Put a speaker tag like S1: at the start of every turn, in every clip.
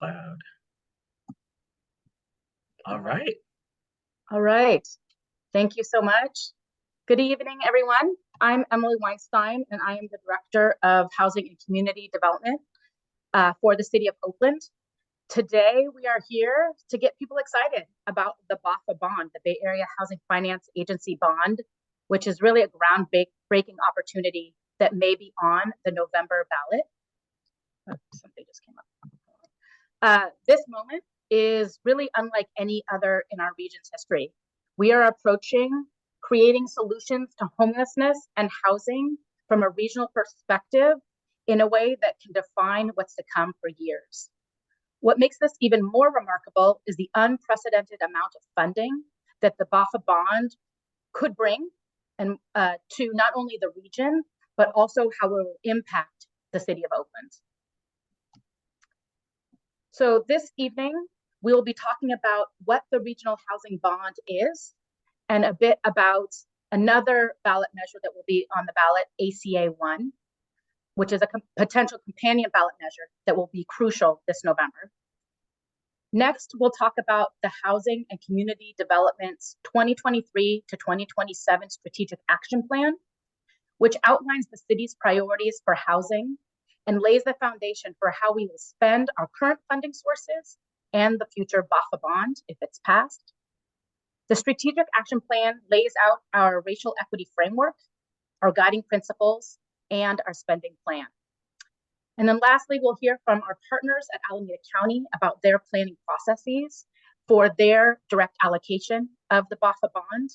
S1: Loud. All right.
S2: All right. Thank you so much. Good evening, everyone. I'm Emily Weinstein, and I am the Director of Housing and Community Development for the City of Oakland. Today, we are here to get people excited about the BAHFA bond, the Bay Area Housing Finance Agency bond, which is really a groundbreaking opportunity that may be on the November ballot. Oh, something just came up. This moment is really unlike any other in our region's history. We are approaching creating solutions to homelessness and housing from a regional perspective in a way that can define what's to come for years. What makes this even more remarkable is the unprecedented amount of funding that the BAHFA bond could bring and to not only the region, but also how it will impact the City of Oakland. So this evening, we will be talking about what the regional housing bond is and a bit about another ballot measure that will be on the ballot, ACA 1, which is a potential companion ballot measure that will be crucial this November. Next, we'll talk about the Housing and Community Development's 2023 to 2027 Strategic Action Plan, which outlines the city's priorities for housing and lays the foundation for how we will spend our current funding sources and the future BAHFA bond if it's passed. The Strategic Action Plan lays out our racial equity framework, our guiding principles, and our spending plan. And then lastly, we'll hear from our partners at Alameda County about their planning processes for their direct allocation of the BAHFA bond.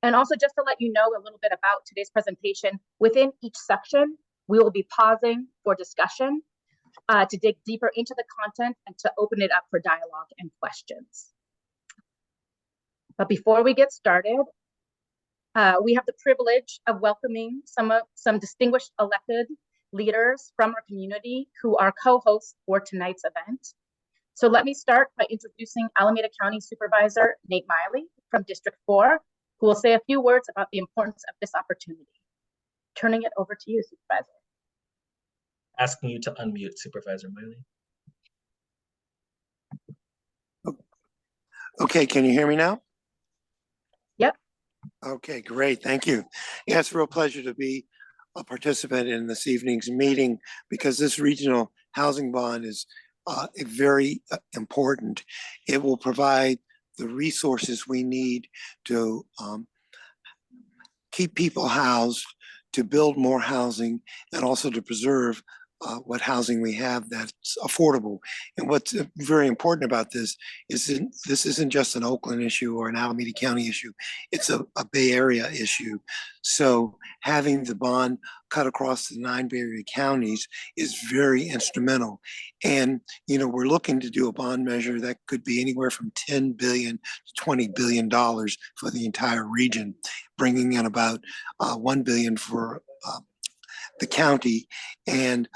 S2: And also just to let you know a little bit about today's presentation, within each section, we will be pausing for discussion to dig deeper into the content and to open it up for dialogue and questions. But before we get started, we have the privilege of welcoming some distinguished elected leaders from our community who are co-hosts for tonight's event. So let me start by introducing Alameda County Supervisor Nate Miley from District 4, who will say a few words about the importance of this opportunity. Turning it over to you, Supervisor.
S1: Asking you to unmute, Supervisor Miley.
S3: Okay, can you hear me now?
S2: Yep.
S3: Okay, great, thank you. Yeah, it's a real pleasure to be a participant in this evening's meeting because this regional housing bond is very important. It will provide the resources we need to keep people housed, to build more housing, and also to preserve what housing we have that's affordable. And what's very important about this is this isn't just an Oakland issue or an Alameda County issue. It's a Bay Area issue. So having the bond cut across the 9 Bay Area counties is very instrumental. And, you know, we're looking to do a bond measure that could be anywhere from $10 billion to $20 billion for the entire region, bringing in about $1 billion for the county and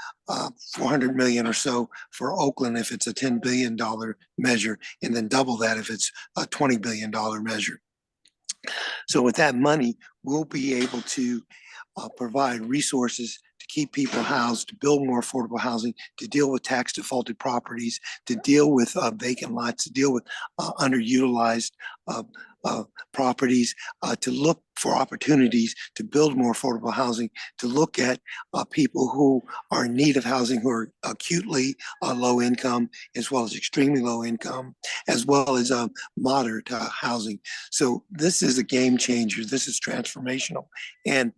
S3: 400 million or so for Oakland if it's a $10 billion measure, and then double that if it's a $20 billion measure. So with that money, we'll be able to provide resources to keep people housed, to build more affordable housing, to deal with tax defaulted properties, to deal with vacant lots, to deal with underutilized properties, to look for opportunities to build more affordable housing, to look at people who are in need of housing, who are acutely low income, as well as extremely low income, as well as moderate housing. So this is a game changer. This is transformational. And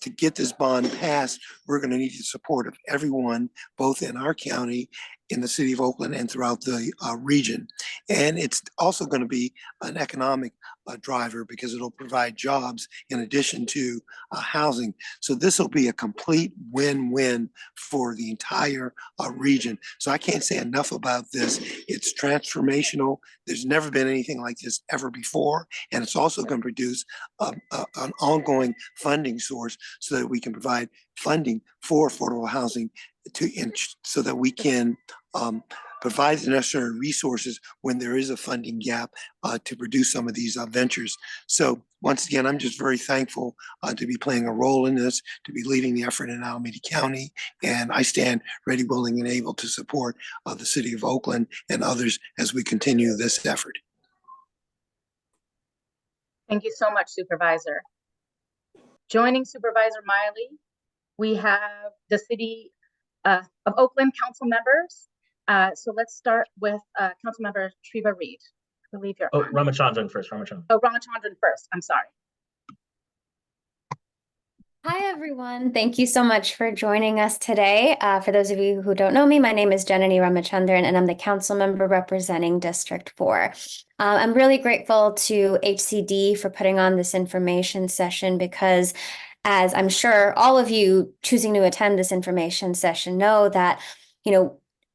S3: to get this bond passed, we're going to need the support of everyone, both in our county, in the city of Oakland, and throughout the region. And it's also going to be an economic driver because it'll provide jobs in addition to housing. So this will be a complete win-win for the entire region. So I can't say enough about this. It's transformational. There's never been anything like this ever before. And it's also going to produce an ongoing funding source so that we can provide funding for affordable housing so that we can provide the necessary resources when there is a funding gap to produce some of these ventures. So once again, I'm just very thankful to be playing a role in this, to be leading the effort in Alameda County, and I stand ready, willing, and able to support the city of Oakland and others as we continue this effort.
S2: Thank you so much, Supervisor. Joining Supervisor Miley, we have the City of Oakland council members. So let's start with Councilmember Treva Reed. I believe you're on.
S1: Ramachandran first, Ramachandran.
S2: Oh, Ramachandran first, I'm sorry.
S4: Hi, everyone. Thank you so much for joining us today. For those of you who don't know me, my name is Janani Ramachandran, and I'm the council member representing District 4. I'm really grateful to HCD for putting on this information session because, as I'm sure all of you choosing to attend this information session know, that,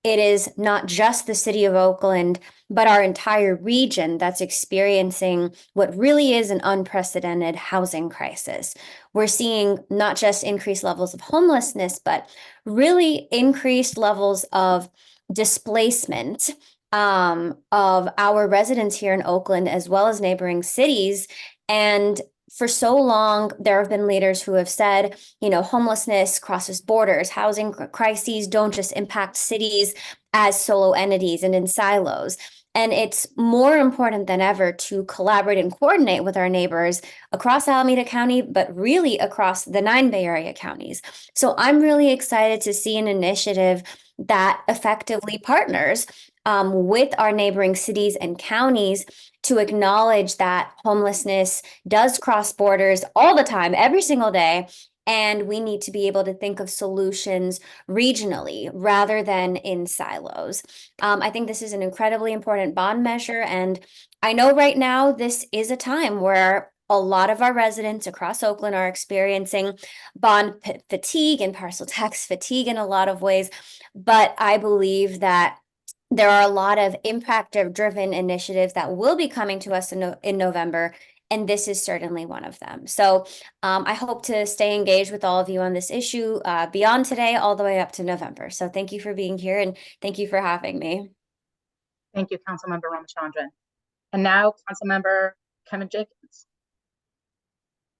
S4: it is not just the city of Oakland, but our entire region that's experiencing what really is an unprecedented housing crisis. We're seeing not just increased levels of homelessness, but really increased levels of displacement of our residents here in Oakland, as well as neighboring cities. And for so long, there have been leaders who have said, homelessness crosses borders. Housing crises don't just impact cities as solo entities and in silos. And it's more important than ever to collaborate and coordinate with our neighbors across Alameda County, but really across the 9 Bay Area counties. So I'm really excited to see an initiative that effectively partners with our neighboring cities and counties to acknowledge that homelessness does cross borders all the time, every single day. And we need to be able to think of solutions regionally rather than in silos. I think this is an incredibly important bond measure. And I know right now this is a time where a lot of our residents across Oakland are experiencing bond fatigue and parcel tax fatigue in a lot of ways. But I believe that there are a lot of impact-driven initiatives that will be coming to us in November, and this is certainly one of them. So I hope to stay engaged with all of you on this issue beyond today, all the way up to November. So thank you for being here, and thank you for having me.
S2: Thank you, Councilmember Ramachandran. And now, Councilmember Kevin Jenkins.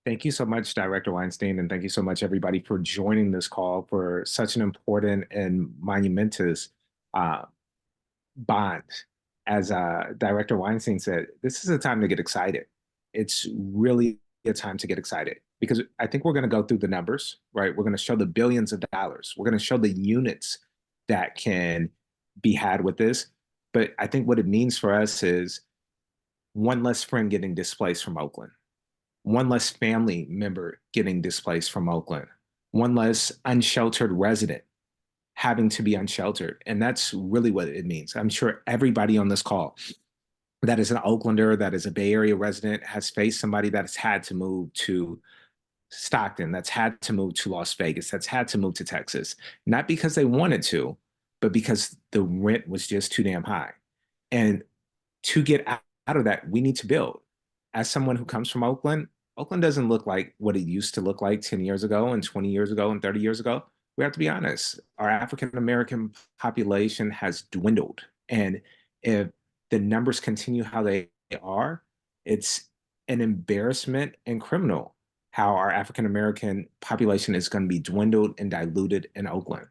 S5: Thank you so much, Director Weinstein, and thank you so much, everybody, for joining this call for such an important and monumentous bond. As Director Weinstein said, this is a time to get excited. It's really a time to get excited because I think we're going to go through the numbers, right? We're going to show the billions of dollars. We're going to show the units that can be had with this. But I think what it means for us is one less friend getting displaced from Oakland, one less family member getting displaced from Oakland, one less unsheltered resident having to be unsheltered. And that's really what it means. I'm sure everybody on this call that is an Oaklander, that is a Bay Area resident, has faced somebody that has had to move to Stockton, that's had to move to Las Vegas, that's had to move to Texas, not because they wanted to, but because the rent was just too damn high. And to get out of that, we need to build. As someone who comes from Oakland, Oakland doesn't look like what it used to look like 10 years ago and 20 years ago and 30 years ago. We have to be honest. Our African-American population has dwindled. And if the numbers continue how they are, it's an embarrassment and criminal how our African-American population is going to be dwindled and diluted in Oakland.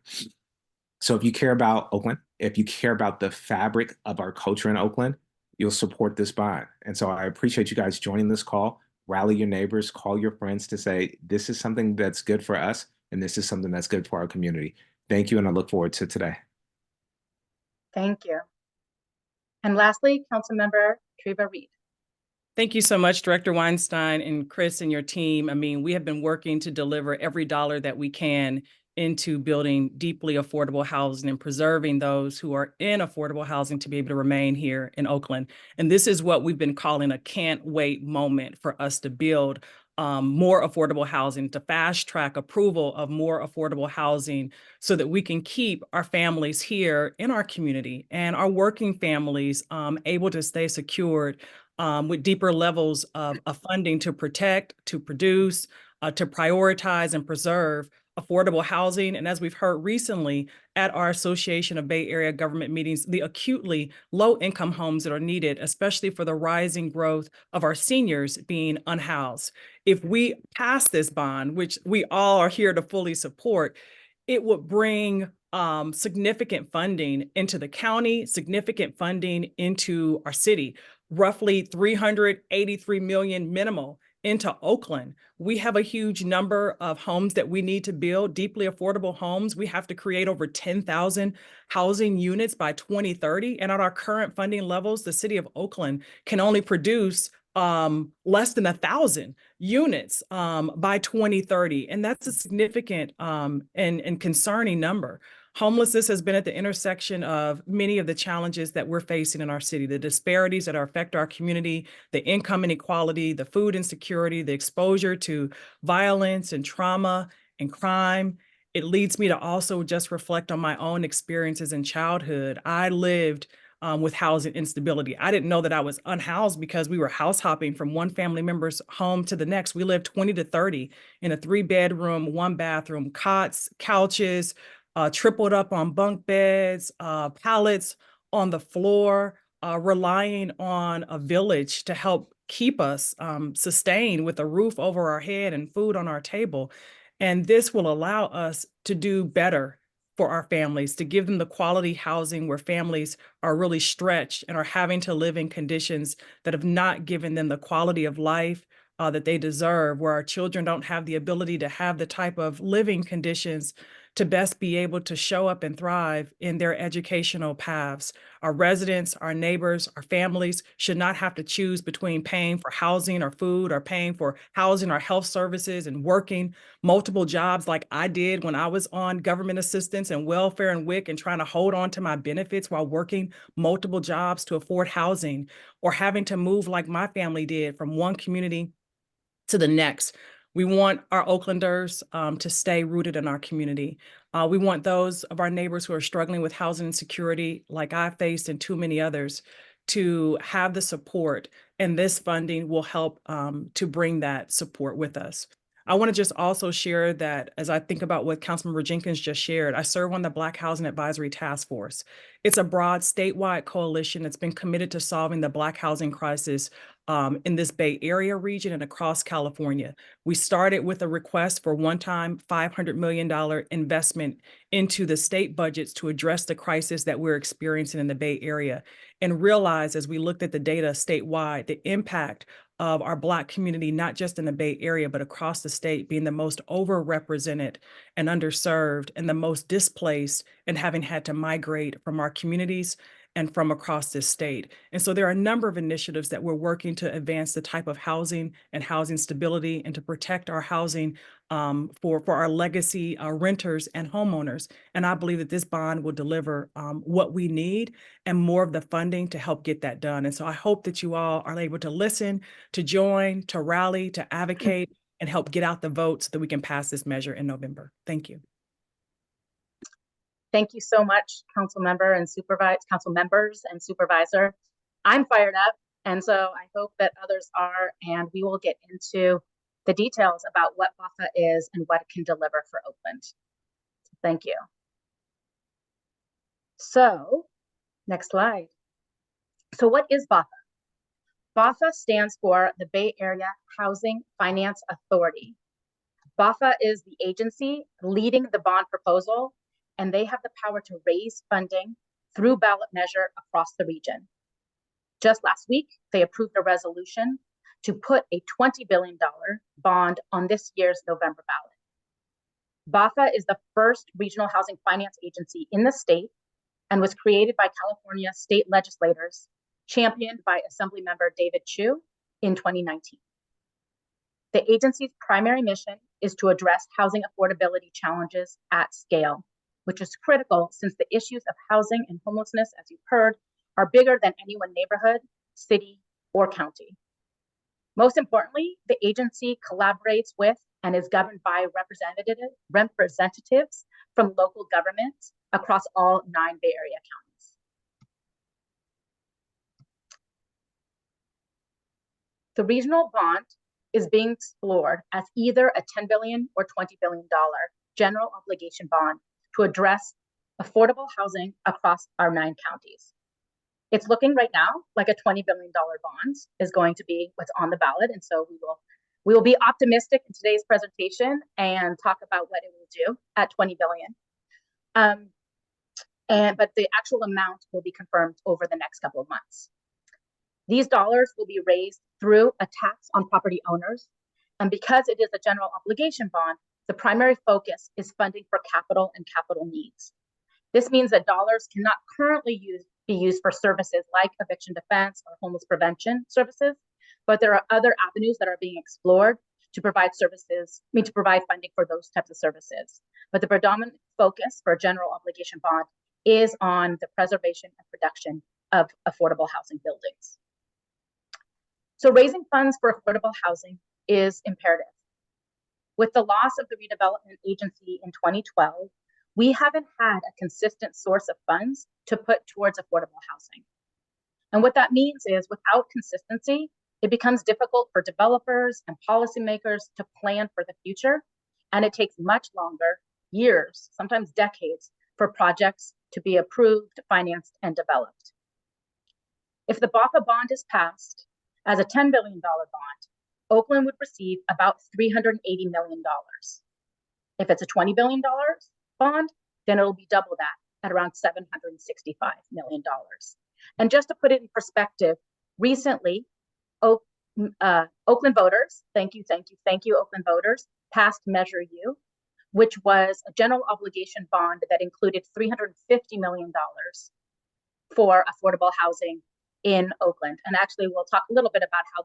S5: So if you care about Oakland, if you care about the fabric of our culture in Oakland, you'll support this bond. And so I appreciate you guys joining this call. Rally your neighbors, call your friends to say, this is something that's good for us, and this is something that's good for our community. Thank you, and I look forward to today.
S2: Thank you. And lastly, Councilmember Treva Reed.
S6: Thank you so much, Director Weinstein and Chris and your team. I mean, we have been working to deliver every dollar that we can into building deeply affordable housing and preserving those who are in affordable housing to be able to remain here in Oakland. And this is what we've been calling a can't wait moment for us to build more affordable housing, to fast track approval of more affordable housing so that we can keep our families here in our community and our working families able to stay secured with deeper levels of funding to protect, to produce, to prioritize and preserve affordable housing. And as we've heard recently at our Association of Bay Area Government meetings, the acutely low income homes that are needed, especially for the rising growth of our seniors being unhoused. If we pass this bond, which we all are here to fully support, it would bring significant funding into the county, significant funding into our city, roughly 383 million minimal into Oakland. We have a huge number of homes that we need to build, deeply affordable homes. We have to create over 10,000 housing units by 2030. And at our current funding levels, the city of Oakland can only produce less than 1,000 units by 2030. And that's a significant and concerning number. Homelessness has been at the intersection of many of the challenges that we're facing in our city, the disparities that affect our community, the income inequality, the food insecurity, the exposure to violence and trauma and crime. It leads me to also just reflect on my own experiences in childhood. I lived with housing instability. I didn't know that I was unhoused because we were house hopping from one family member's home to the next. We lived 20 to 30 in a 3-bedroom, 1-bathroom, cots, couches, tripled up on bunk beds, pallets on the floor, relying on a village to help keep us sustained with a roof over our head and food on our table. And this will allow us to do better for our families, to give them the quality housing where families are really stretched and are having to live in conditions that have not given them the quality of life that they deserve, where our children don't have the ability to have the type of living conditions to best be able to show up and thrive in their educational paths. Our residents, our neighbors, our families should not have to choose between paying for housing or food or paying for housing or health services and working multiple jobs like I did when I was on government assistance and welfare and WIC and trying to hold on to my benefits while working multiple jobs to afford housing, or having to move like my family did from one community to the next. We want our Oaklanders to stay rooted in our community. We want those of our neighbors who are struggling with housing insecurity, like I faced and too many others, to have the support, and this funding will help to bring that support with us. I want to just also share that as I think about what Councilmember Jenkins just shared, I serve on the Black Housing Advisory Task Force. It's a broad statewide coalition that's been committed to solving the Black housing crisis in this Bay Area region and across California. We started with a request for one-time $500 million investment into the state budgets to address the crisis that we're experiencing in the Bay Area, and realized as we looked at the data statewide, the impact of our Black community, not just in the Bay Area, but across the state, being the most overrepresented and underserved and the most displaced, and having had to migrate from our communities and from across this state. And so there are a number of initiatives that we're working to advance the type of housing and housing stability and to protect our housing for our legacy renters and homeowners. And I believe that this bond will deliver what we need and more of the funding to help get that done. And so I hope that you all are able to listen, to join, to rally, to advocate, and help get out the vote so that we can pass this measure in November. Thank you.
S2: Thank you so much, council members and supervisor. I'm fired up, and so I hope that others are, and we will get into the details about what BAHFA is and what it can deliver for Oakland. Thank you. So, next slide. So what is BAHFA? BAHFA stands for the Bay Area Housing Finance Authority. BAHFA is the agency leading the bond proposal, and they have the power to raise funding through ballot measure across the region. Just last week, they approved a resolution to put a $20 billion bond on this year's November ballot. BAHFA is the first regional housing finance agency in the state and was created by California state legislators, championed by Assemblymember David Chu in 2019. The agency's primary mission is to address housing affordability challenges at scale, which is critical since the issues of housing and homelessness, as you've heard, are bigger than any one neighborhood, city, or county. Most importantly, the agency collaborates with and is governed by representatives from local governments across all 9 Bay Area counties. The regional bond is being explored as either a $10 billion or $20 billion general obligation bond to address affordable housing across our 9 counties. It's looking right now like a $20 billion bond is going to be what's on the ballot. And so we will be optimistic in today's presentation and talk about what it will do at $20 billion. But the actual amount will be confirmed over the next couple of months. These dollars will be raised through a tax on property owners. And because it is a general obligation bond, the primary focus is funding for capital and capital needs. This means that dollars cannot currently be used for services like eviction defense or homeless prevention services, but there are other avenues that are being explored to provide to provide funding for those types of services. But the predominant focus for a general obligation bond is on the preservation and production of affordable housing buildings. So raising funds for affordable housing is imperative. With the loss of the redevelopment agency in 2012, we haven't had a consistent source of funds to put towards affordable housing. And what that means is without consistency, it becomes difficult for developers and policymakers to plan for the future. And it takes much longer, years, sometimes decades, for projects to be approved, financed, and developed. If the BAHFA bond is passed as a $10 billion bond, Oakland would receive about $380 million. If it's a $20 billion bond, then it'll be double that at around $765 million. And just to put it in perspective, recently, Oakland voters, thank you, Oakland voters, passed Measure U, which was a general obligation bond that included $350 million for affordable housing in Oakland. And actually, we'll talk a little bit about how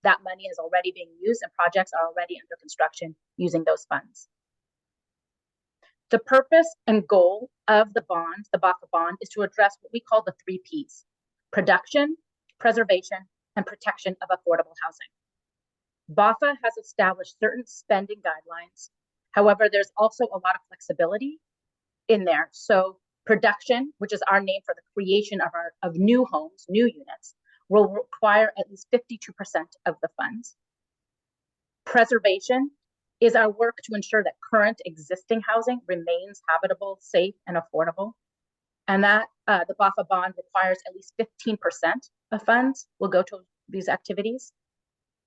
S2: that money is already being used and projects are already under construction using those funds. The purpose and goal of the bond, the BAHFA bond, is to address what we call the 3 Ps: production, preservation, and protection of affordable housing. BAHFA has established certain spending guidelines. However, there's also a lot of flexibility in there. So production, which is our name for the creation of new homes, new units, will require at least 52% of the funds. Preservation is our work to ensure that current existing housing remains habitable, safe, and affordable. And that the BAHFA bond requires at least 15% of funds will go to these activities.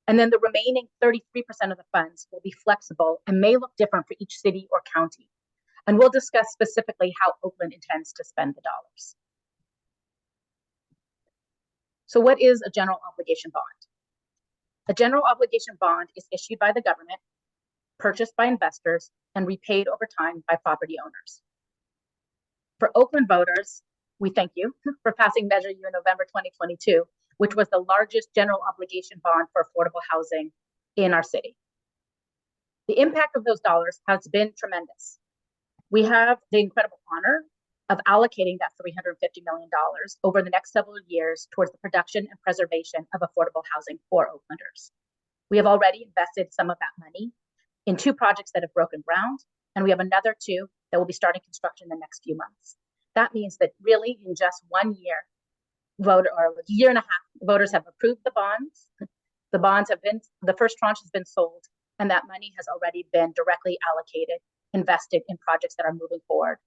S2: And then the remaining 33% of the funds will be flexible and may look different for each city or county. And we'll discuss specifically how Oakland intends to spend the dollars. So what is a general obligation bond? A general obligation bond is issued by the government, purchased by investors, and repaid over time by property owners. For Oakland voters, we thank you for passing Measure U in November 2022, which was the largest general obligation bond for affordable housing in our city. The impact of those dollars has been tremendous. We have the incredible honor of allocating that $350 million over the next several years towards the production and preservation of affordable housing for Oaklanders. We have already invested some of that money in 2 projects that have broken ground, and we have another 2 that will be starting construction in the next few months. That means that really in just 1 year, a year and a half, voters have approved the bonds. The bonds have been, the first tranche has been sold, and that money has already been directly allocated, invested in projects that are moving forward.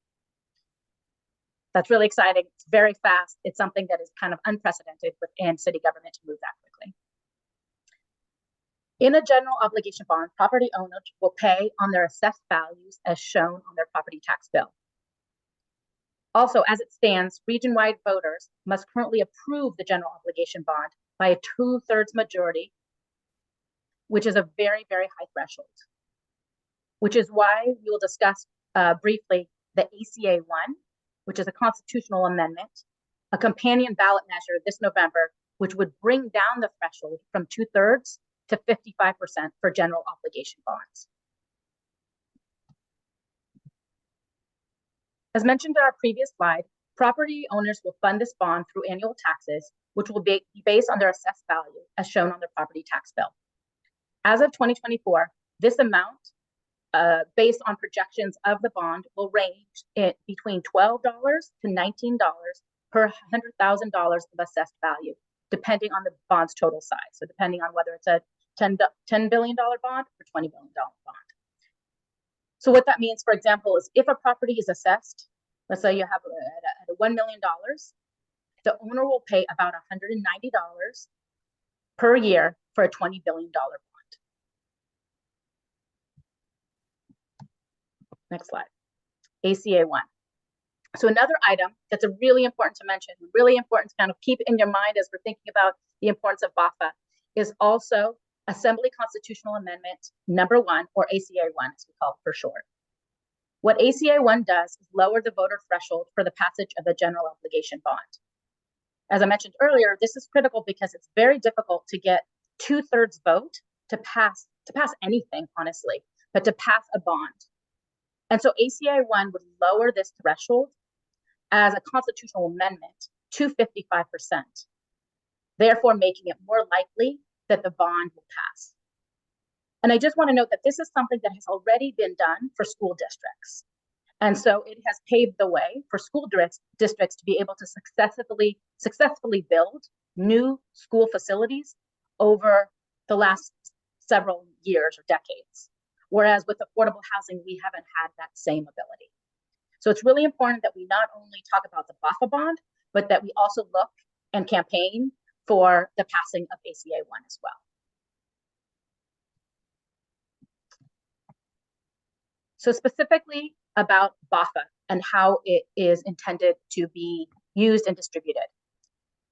S2: That's really exciting. It's very fast. It's something that is kind of unprecedented within city government to move that quickly. In a general obligation bond, property owners will pay on their assessed values as shown on their property tax bill. Also, as it stands, region-wide voters must currently approve the general obligation bond by a 2/3 majority, which is a very, very high threshold, which is why we will discuss briefly the ACA 1, which is a constitutional amendment, a companion ballot measure this November, which would bring down the threshold from 2/3 to 55% for general obligation bonds. As mentioned in our previous slide, property owners will fund this bond through annual taxes, which will be based on their assessed value as shown on their property tax bill. As of 2024, this amount, based on projections of the bond, will range between $12 to $19 per $100,000 of assessed value, depending on the bond's total size. So depending on whether it's a $10 billion bond or $20 billion bond. So what that means, for example, is if a property is assessed, let's say you have at $1 million, the owner will pay about $190 per year for a $20 billion bond. Next slide. ACA 1. So another item that's really important to mention, really important to kind of keep in your mind as we're thinking about the importance of BAHFA, is also Assembly Constitutional Amendment number 1, or ACA 1, as we call it for short. What ACA 1 does is lower the voter threshold for the passage of the general obligation bond. As I mentioned earlier, this is critical because it's very difficult to get 2/3 vote to pass anything, honestly, but to pass a bond. And so ACA 1 would lower this threshold as a constitutional amendment to 55%, therefore making it more likely that the bond will pass. And I just want to note that this is something that has already been done for school districts. And so it has paved the way for school districts to be able to successfully build new school facilities over the last several years or decades. Whereas with affordable housing, we haven't had that same ability. So it's really important that we not only talk about the BAHFA bond, but that we also look and campaign for the passing of ACA 1 as well. So specifically about BAHFA and how it is intended to be used and distributed.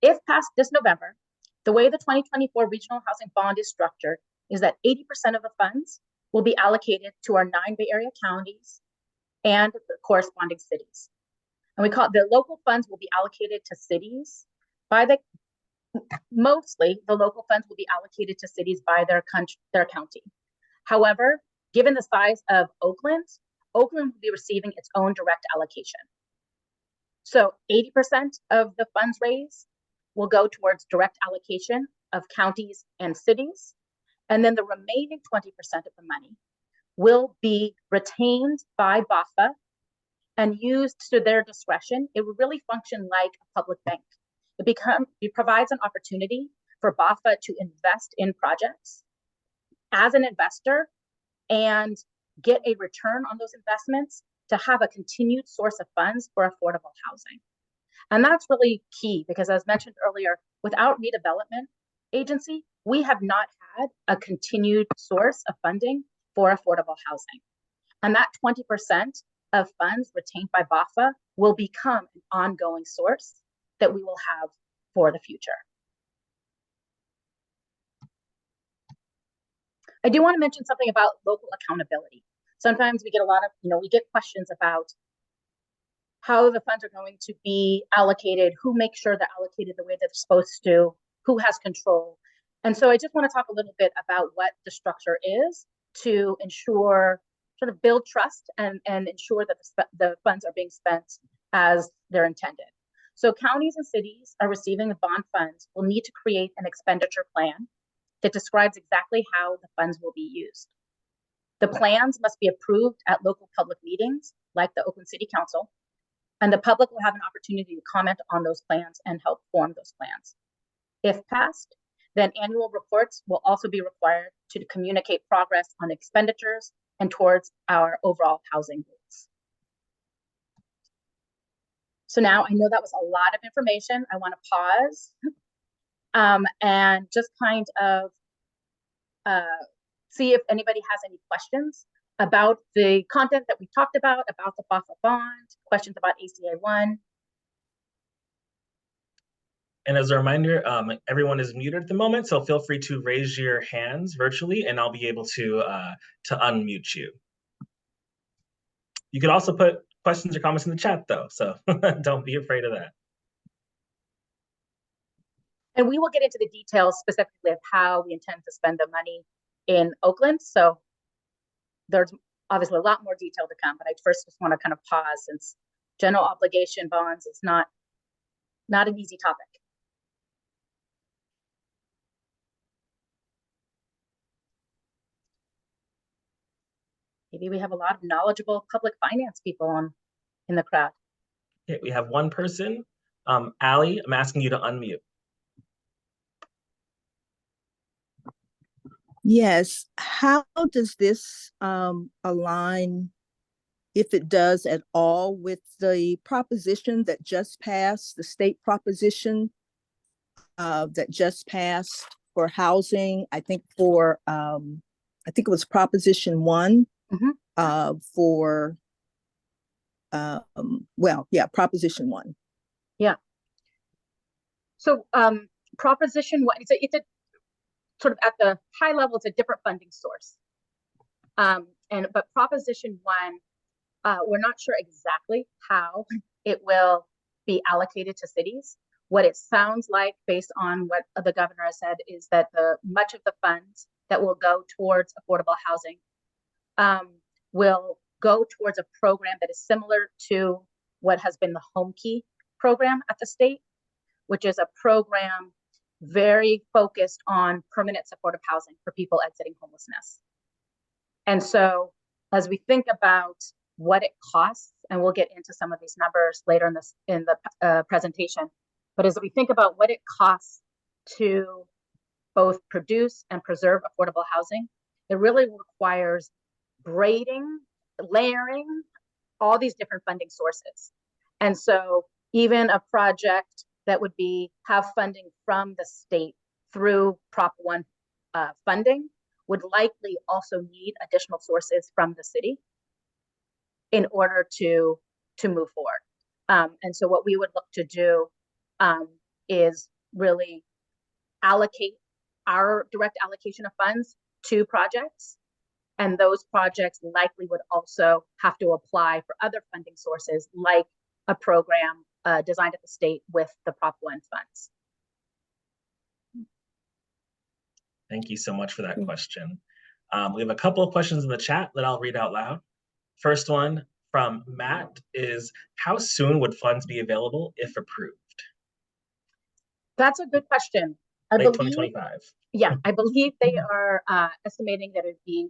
S2: If passed this November, the way the 2024 Regional Housing Bond is structured is that 80% of the funds will be allocated to our 9 Bay Area counties and the corresponding cities. And we call it the local funds will be allocated to cities by mostly the local funds will be allocated to cities by their county. However, given the size of Oakland will be receiving its own direct allocation. So 80% of the funds raised will go towards direct allocation of counties and cities. And then the remaining 20% of the money will be retained by BAHFA and used to their discretion. It would really function like a public bank. It provides an opportunity for BAHFA to invest in projects as an investor and get a return on those investments to have a continued source of funds for affordable housing. And that's really key because, as mentioned earlier, without redevelopment agency, we have not had a continued source of funding for affordable housing. And that 20% of funds retained by BAHFA will become an ongoing source that we will have for the future. I do want to mention something about local accountability. Sometimes we get a lot of, we get questions about how the funds are going to be allocated, who makes sure they're allocated the way they're supposed to, who has control. And so I just want to talk a little bit about what the structure is to ensure, sort of build trust and ensure that the funds are being spent as they're intended. So counties and cities are receiving the bond funds will need to create an expenditure plan that describes exactly how the funds will be used. The plans must be approved at local public meetings, like the Oakland City Council, and the public will have an opportunity to comment on those plans and help form those plans. If passed, then annual reports will also be required to communicate progress on expenditures and towards our overall housing goals. So now I know that was a lot of information. I want to pause and just kind of see if anybody has any questions about the content that we talked about the BAHFA bond, questions about ACA 1.
S1: And as a reminder, everyone is muted at the moment, so feel free to raise your hands virtually and I'll be able to unmute you. You can also put questions or comments in the chat though, so don't be afraid of that.
S2: And we will get into the details specifically of how we intend to spend the money in Oakland. So there's obviously a lot more detail to come, but I first just want to kind of pause since general obligation bonds is not an easy topic. Maybe we have a lot of knowledgeable public finance people in the crowd.
S1: Okay, we have one person. Allie, I'm asking you to unmute.
S7: Yes. How does this align if it does at all with the proposition that just passed, the state proposition that just passed for housing, I think for, I think it was Proposition 1 for, well, yeah, Proposition 1.
S2: Yeah. So Proposition 1, it's a sort of at the high level, it's a different funding source. But Proposition 1, we're not sure exactly how it will be allocated to cities. What it sounds like, based on what the governor has said, is that much of the funds that will go towards affordable housing will go towards a program that is similar to what has been the Home Key program at the state, which is a program very focused on permanent supportive housing for people exiting homelessness. And so as we think about what it costs, and we'll get into some of these numbers later in the presentation, but as we think about what it costs to both produce and preserve affordable housing, it really requires braiding, layering all these different funding sources. And so even a project that would have funding from the state through Prop 1 funding would likely also need additional sources from the city in order to move forward. And so what we would look to do is really allocate our direct allocation of funds to projects, and those projects likely would also have to apply for other funding sources, like a program designed at the state with the Prop 1 funds.
S1: Thank you so much for that question. We have a couple of questions in the chat that I'll read out loud. First one from Matt is, how soon would funds be available if approved?
S2: That's a good question.
S1: Late 2025.
S2: Yeah, I believe they are estimating that it'd be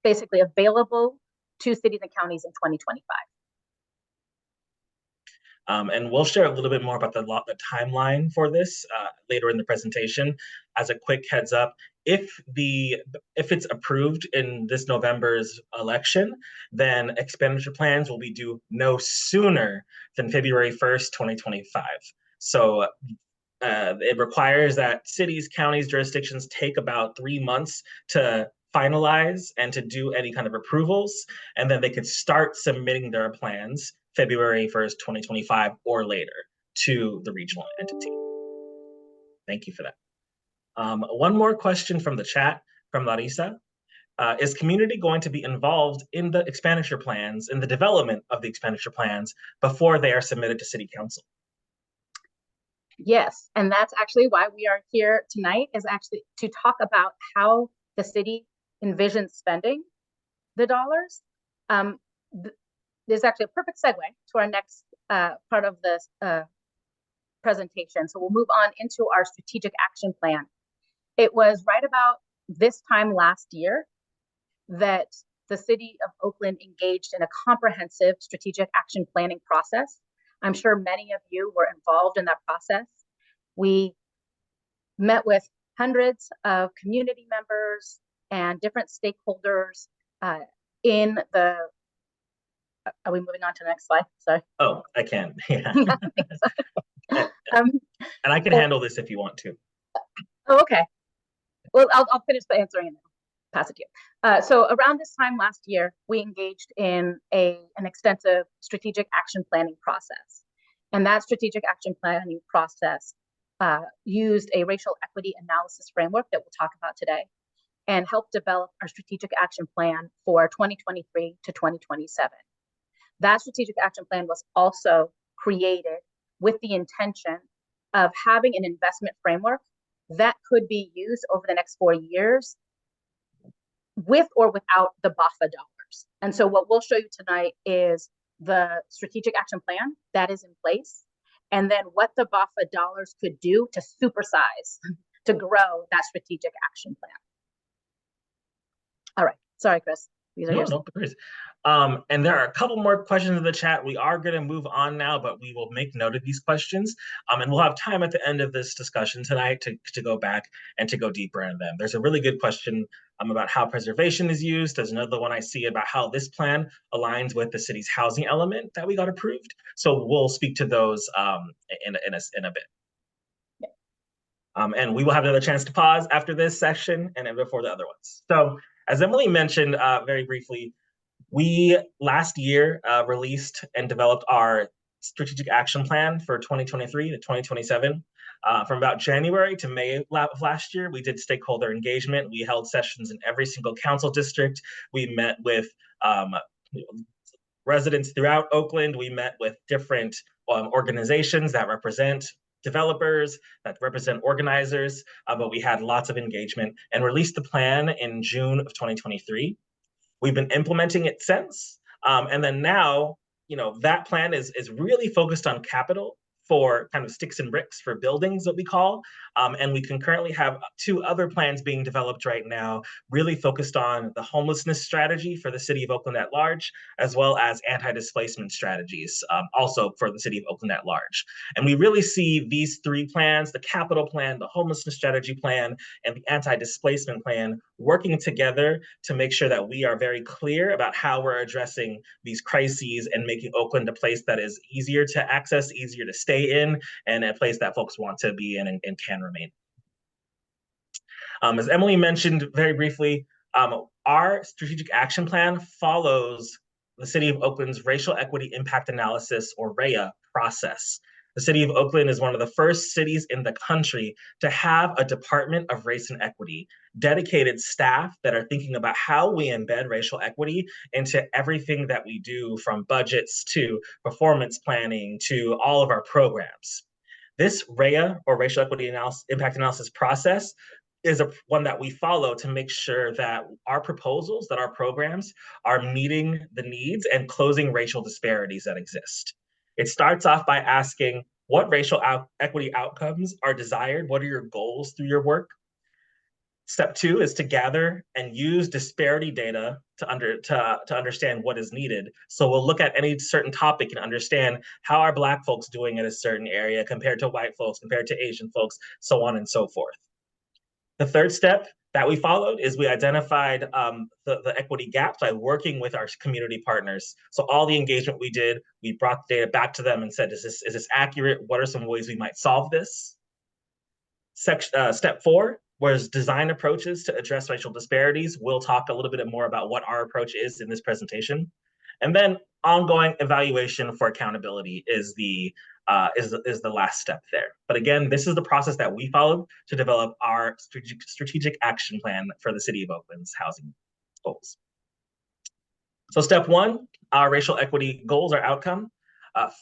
S2: basically available to cities and counties in 2025.
S1: And we'll share a little bit more about the timeline for this later in the presentation. As a quick heads up, if it's approved in this November's election, then expenditure plans will be due no sooner than February 1st, 2025. So it requires that cities, counties, jurisdictions take about 3 months to finalize and to do any kind of approvals, and then they could start submitting their plans February 1st, 2025 or later to the regional entity. Thank you for that. One more question from the chat from Larissa. Is community going to be involved in the expenditure plans, in the development of the expenditure plans before they are submitted to City Council?
S2: Yes, and that's actually why we are here tonight, is actually to talk about how the city envisions spending the dollars. There's actually a perfect segue to our next part of this presentation. So we'll move on into our strategic action plan. It was right about this time last year that the city of Oakland engaged in a comprehensive strategic action planning process. I'm sure many of you were involved in that process. We met with hundreds of community members and different stakeholders in the, are we moving on to the next slide? Sorry.
S1: Oh, I can, yeah. And I can handle this if you want to.
S2: Oh, okay. Well, I'll finish the answering and then pass it to you. So around this time last year, we engaged in an extensive strategic action planning process. And that strategic action planning process used a racial equity analysis framework that we'll talk about today, and helped develop our strategic action plan for 2023 to 2027. That strategic action plan was also created with the intention of having an investment framework that could be used over the next 4 years with or without the BAHFA dollars. And so what we'll show you tonight is the strategic action plan that is in place, and then what the BAHFA dollars could do to supersize, to grow that strategic action plan. All right, sorry, Chris. These are yours.
S1: No worries. And there are a couple more questions in the chat. We are going to move on now, but we will make note of these questions. And we'll have time at the end of this discussion tonight to go back and to go deeper in them. There's a really good question about how preservation is used. There's another one I see about how this plan aligns with the city's housing element that we got approved. So we'll speak to those in a bit. And we will have another chance to pause after this session and then before the other ones. So as Emily mentioned very briefly, we last year released and developed our strategic action plan for 2023 to 2027. From about January to May of last year, we did stakeholder engagement. We held sessions in every single council district. We met with residents throughout Oakland. We met with different organizations that represent developers, that represent organizers, but we had lots of engagement and released the plan in June of 2023. We've been implementing it since. And then now, that plan is really focused on capital for kind of sticks and bricks for buildings, what we call. And we concurrently have 2 other plans being developed right now, really focused on the homelessness strategy for the city of Oakland at large, as well as anti-displacement strategies, also for the city of Oakland at large. And we really see these 3 plans, the capital plan, the homelessness strategy plan, and the anti-displacement plan, working together to make sure that we are very clear about how we're addressing these crises and making Oakland a place that is easier to access, easier to stay in, and a place that folks want to be in and can remain. As Emily mentioned very briefly, our strategic action plan follows the City of Oakland's Racial Equity Impact Analysis, or REIA, process. The City of Oakland is one of the first cities in the country to have a Department of Race and Equity, dedicated staff that are thinking about how we embed racial equity into everything that we do, from budgets to performance planning to all of our programs. This REIA, or Racial Equity Impact Analysis process, is one that we follow to make sure that our proposals, that our programs are meeting the needs and closing racial disparities that exist. It starts off by asking what racial equity outcomes are desired. What are your goals through your work? Step 2 is to gather and use disparity data to understand what is needed. So we'll look at any certain topic and understand how are Black folks doing in a certain area compared to white folks, compared to Asian folks, so on and so forth. The third step that we followed is we identified the equity gaps by working with our community partners. So all the engagement we did, we brought the data back to them and said, is this accurate? What are some ways we might solve this? Step 4 was design approaches to address racial disparities. We'll talk a little bit more about what our approach is in this presentation. And then ongoing evaluation for accountability is the last step there. But again, this is the process that we followed to develop our strategic action plan for the City of Oakland's housing goals. So step 1, our racial equity goals or outcome.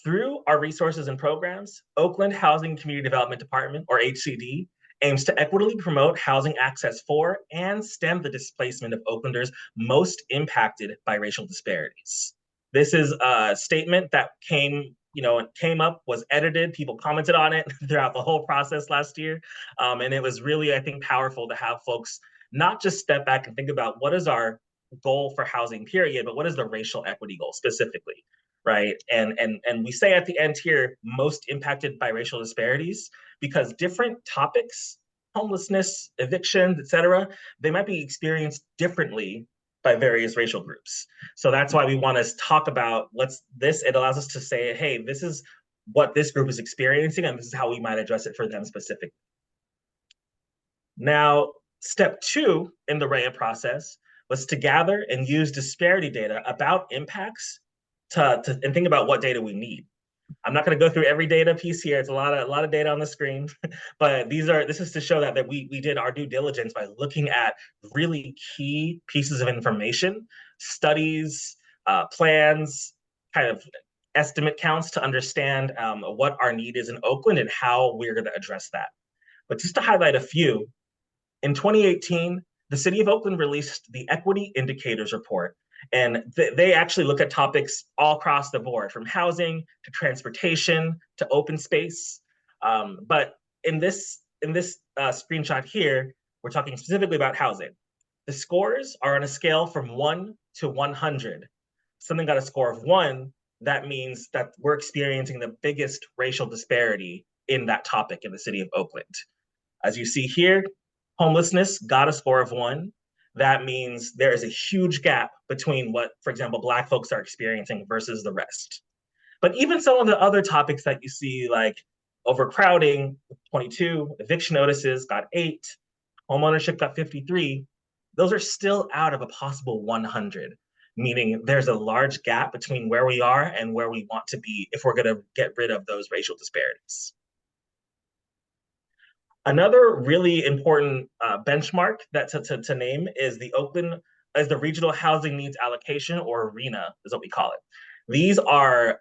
S1: Through our resources and programs, Oakland Housing Community Development Department, or HCD, aims to equitably promote housing access for and stem the displacement of Oaklanders most impacted by racial disparities. This is a statement that came up, was edited, people commented on it throughout the whole process last year. And it was really, I think, powerful to have folks not just step back and think about what is our goal for housing period, but what is the racial equity goal specifically, right? And we say at the end here, most impacted by racial disparities, because different topics, homelessness, evictions, et cetera, they might be experienced differently by various racial groups. So that's why we want to talk about it allows us to say, hey, this is what this group is experiencing, and this is how we might address it for them specifically. Now, step 2 in the REIA process was to gather and use disparity data about impacts and think about what data we need. I'm not going to go through every data piece here. It's a lot of data on the screen, but this is to show that we did our due diligence by looking at really key pieces of information, studies, plans, kind of estimate counts to understand what our need is in Oakland and how we're going to address that. But just to highlight a few, in 2018, the City of Oakland released the Equity Indicators Report. And they actually look at topics all across the board, from housing to transportation to open space. But in this screenshot here, we're talking specifically about housing. The scores are on a scale from 1 to 100. Something got a score of 1, that means that we're experiencing the biggest racial disparity in that topic in the City of Oakland. As you see here, homelessness got a score of 1. that means there is a huge gap between what, for example, Black folks are experiencing versus the rest. But even some of the other topics that you see, like overcrowding, 22, eviction notices got 8, homeownership got 53, those are still out of a possible 100, meaning there's a large gap between where we are and where we want to be if we're going to get rid of those racial disparities. Another really important benchmark that to name is the Oakland, as the Regional Housing Needs Allocation, or RHNA is what we call it. These are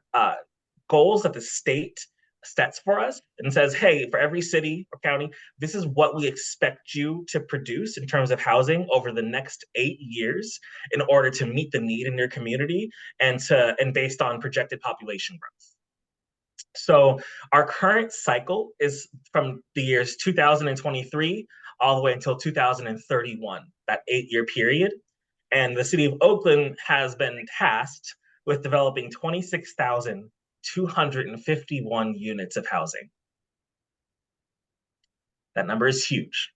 S1: goals that the state sets for us and says, hey, for every city or county, this is what we expect you to produce in terms of housing over the next 8 years in order to meet the need in your community and based on projected population growth. So our current cycle is from the years 2023 all the way until 2031, that 8-year period. And the city of Oakland has been tasked with developing 26,251 units of housing. That number is huge.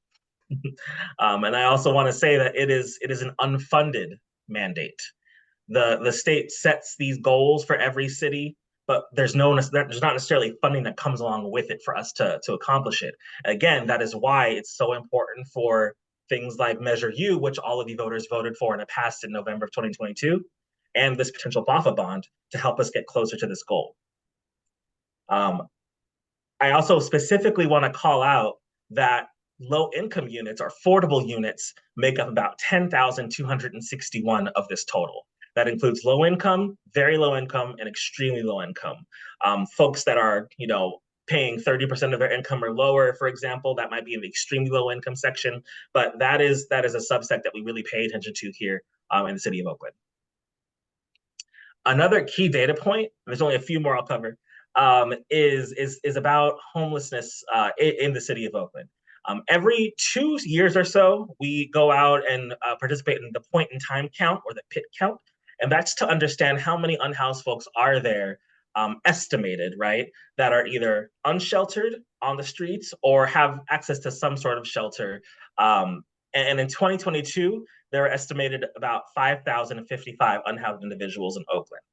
S1: And I also want to say that it is an unfunded mandate. The state sets these goals for every city, but there's not necessarily funding that comes along with it for us to accomplish it. Again, that is why it's so important for things like Measure U, which all of you voters voted for and it passed in November of 2022, and this potential BAHFA bond to help us get closer to this goal. I also specifically want to call out that low-income units or affordable units make up about 10,261 of this total. That includes low income, very low income, and extremely low income. Folks that are, paying 30% of their income or lower, for example, that might be in the extremely low income section, but that is a subset that we really pay attention to here in the city of Oakland. Another key data point, there's only a few more I'll cover, is about homelessness in the city of Oakland. Every 2 years or so, we go out and participate in the point in time count, or the PIT count. And that's to understand how many unhoused folks are there, estimated, right, that are either unsheltered on the streets or have access to some sort of shelter. And in 2022, there were estimated about 5,055 unhoused individuals in Oakland.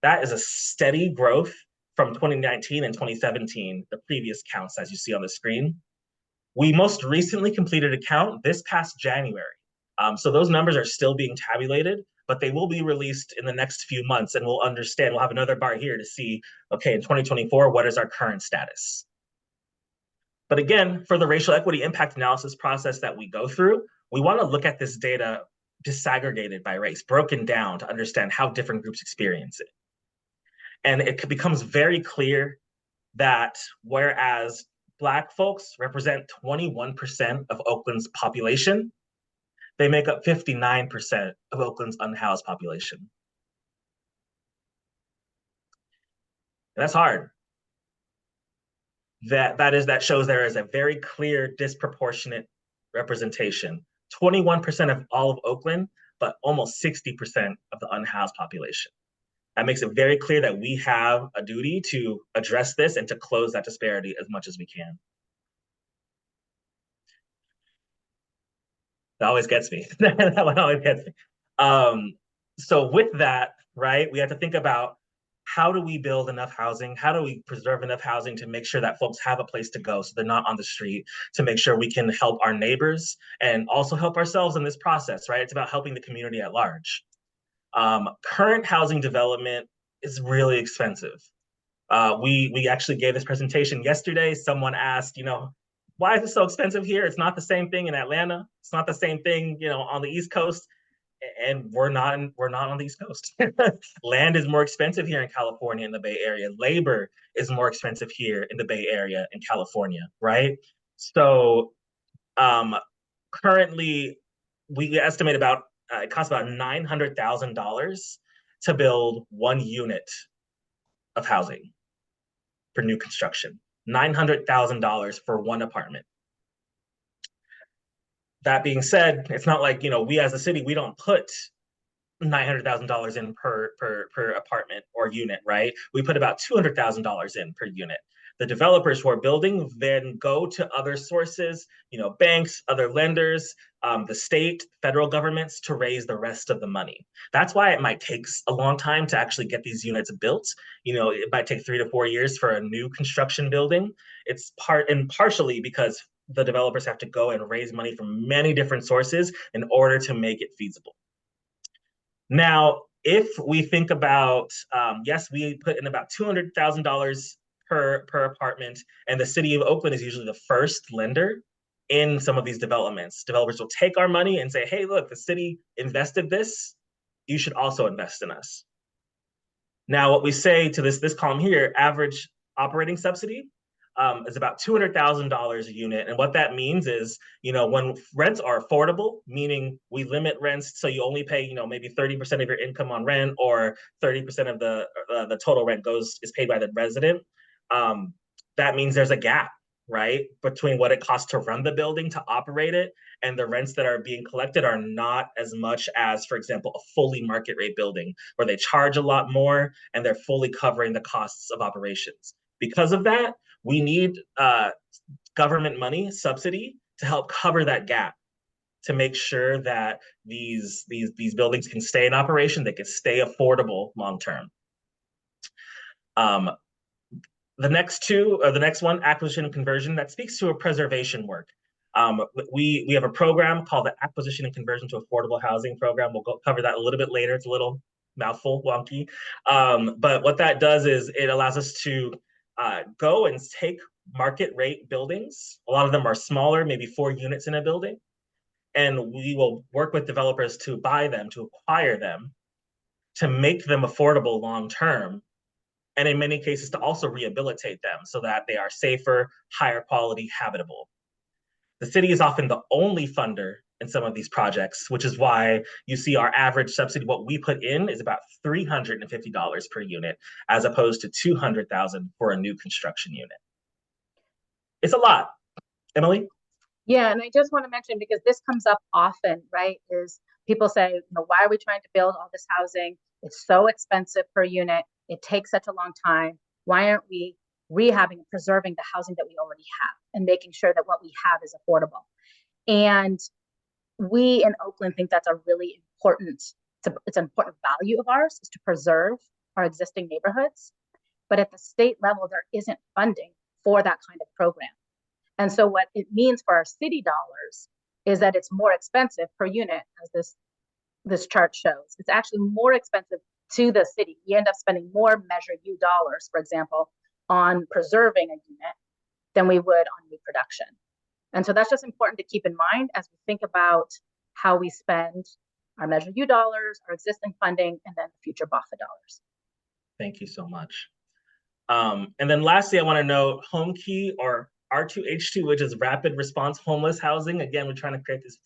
S1: That is a steady growth from 2019 and 2017, the previous counts as you see on the screen. We most recently completed a count this past January. So those numbers are still being tabulated, but they will be released in the next few months, and we'll have another bar here to see, okay, in 2024, what is our current status? But again, for the racial equity impact analysis process that we go through, we want to look at this data disaggregated by race, broken down to understand how different groups experience it. And it becomes very clear that whereas Black folks represent 21% of Oakland's population, they make up 59% of Oakland's unhoused population. And that's hard. That shows there is a very clear disproportionate representation. 21% of all of Oakland, but almost 60% of the unhoused population. That makes it very clear that we have a duty to address this and to close that disparity as much as we can. That always gets me. That one always gets me. So with that, right, we have to think about, how do we build enough housing? How do we preserve enough housing to make sure that folks have a place to go so they're not on the street, to make sure we can help our neighbors and also help ourselves in this process, right? It's about helping the community at large. Current housing development is really expensive. We actually gave this presentation yesterday. Someone asked, why is it so expensive here? It's not the same thing in Atlanta. It's not the same thing, on the East Coast. And we're not on the East Coast. Land is more expensive here in California, in the Bay Area. Labor is more expensive here in the Bay Area, in California, right? So currently, we estimate it costs about $900,000 to build 1 unit of housing for new construction. $900,000 for 1 apartment. That being said, it's not like, we as a city, we don't put $900,000 in per apartment or unit, right? We put about $200,000 in per unit. The developers who are building then go to other sources, banks, other lenders, the state, federal governments to raise the rest of the money. That's why it might take a long time to actually get these units built. You know, it might take 3 to 4 years for a new construction building. It's partially because the developers have to go and raise money from many different sources in order to make it feasible. Now, if we think about, yes, we put in about $200,000 per apartment, and the city of Oakland is usually the first lender in some of these developments. Developers will take our money and say, hey, look, the city invested this, you should also invest in us. Now, what we say to this column here, average operating subsidy, is about $200,000 a unit. And what that means is, you know, when rents are affordable, meaning we limit rents so you only pay, you know, maybe 30% of your income on rent, or 30% of the total rent is paid by the resident. That means there's a gap, right, between what it costs to run the building, to operate it, and the rents that are being collected are not as much as, for example, a fully market rate building where they charge a lot more and they're fully covering the costs of operations. Because of that, we need government money, subsidy, to help cover that gap, to make sure that these buildings can stay in operation, they can stay affordable long term. The next one, acquisition and conversion, that speaks to a preservation work. We have a program called the Acquisition and Conversion to Affordable Housing Program. We'll cover that a little bit later. It's a little mouthful, wonky. But what that does is it allows us to go and take market rate buildings. A lot of them are smaller, maybe 4 units in a building. And we will work with developers to buy them, to acquire them, to make them affordable long term. And in many cases, to also rehabilitate them so that they are safer, higher quality, habitable. The city is often the only funder in some of these projects, which is why you see our average subsidy, what we put in, is about $350 per unit, as opposed to $200,000 for a new construction unit. It's a lot. Emily?
S2: Yeah, and I just want to mention, because this comes up often, right, is people say, you know, why are we trying to build all this housing? It's so expensive per unit. It takes such a long time. Why aren't we rehabbing and preserving the housing that we already have and making sure that what we have is affordable? And we in Oakland think that's a really important, it's an important value of ours, is to preserve our existing neighborhoods. But at the state level, there isn't funding for that kind of program. And so what it means for our city dollars is that it's more expensive per unit, as this chart shows. It's actually more expensive to the city. You end up spending more Measure U dollars, for example, on preserving a unit than we would on new production. And so that's just important to keep in mind as we think about how we spend our Measure U dollars, our existing funding, and then future BAHFA dollars.
S1: Thank you so much. And then lastly, I want to note Home Key, or R2H2, which is rapid response homeless housing. Again, we're trying to create this,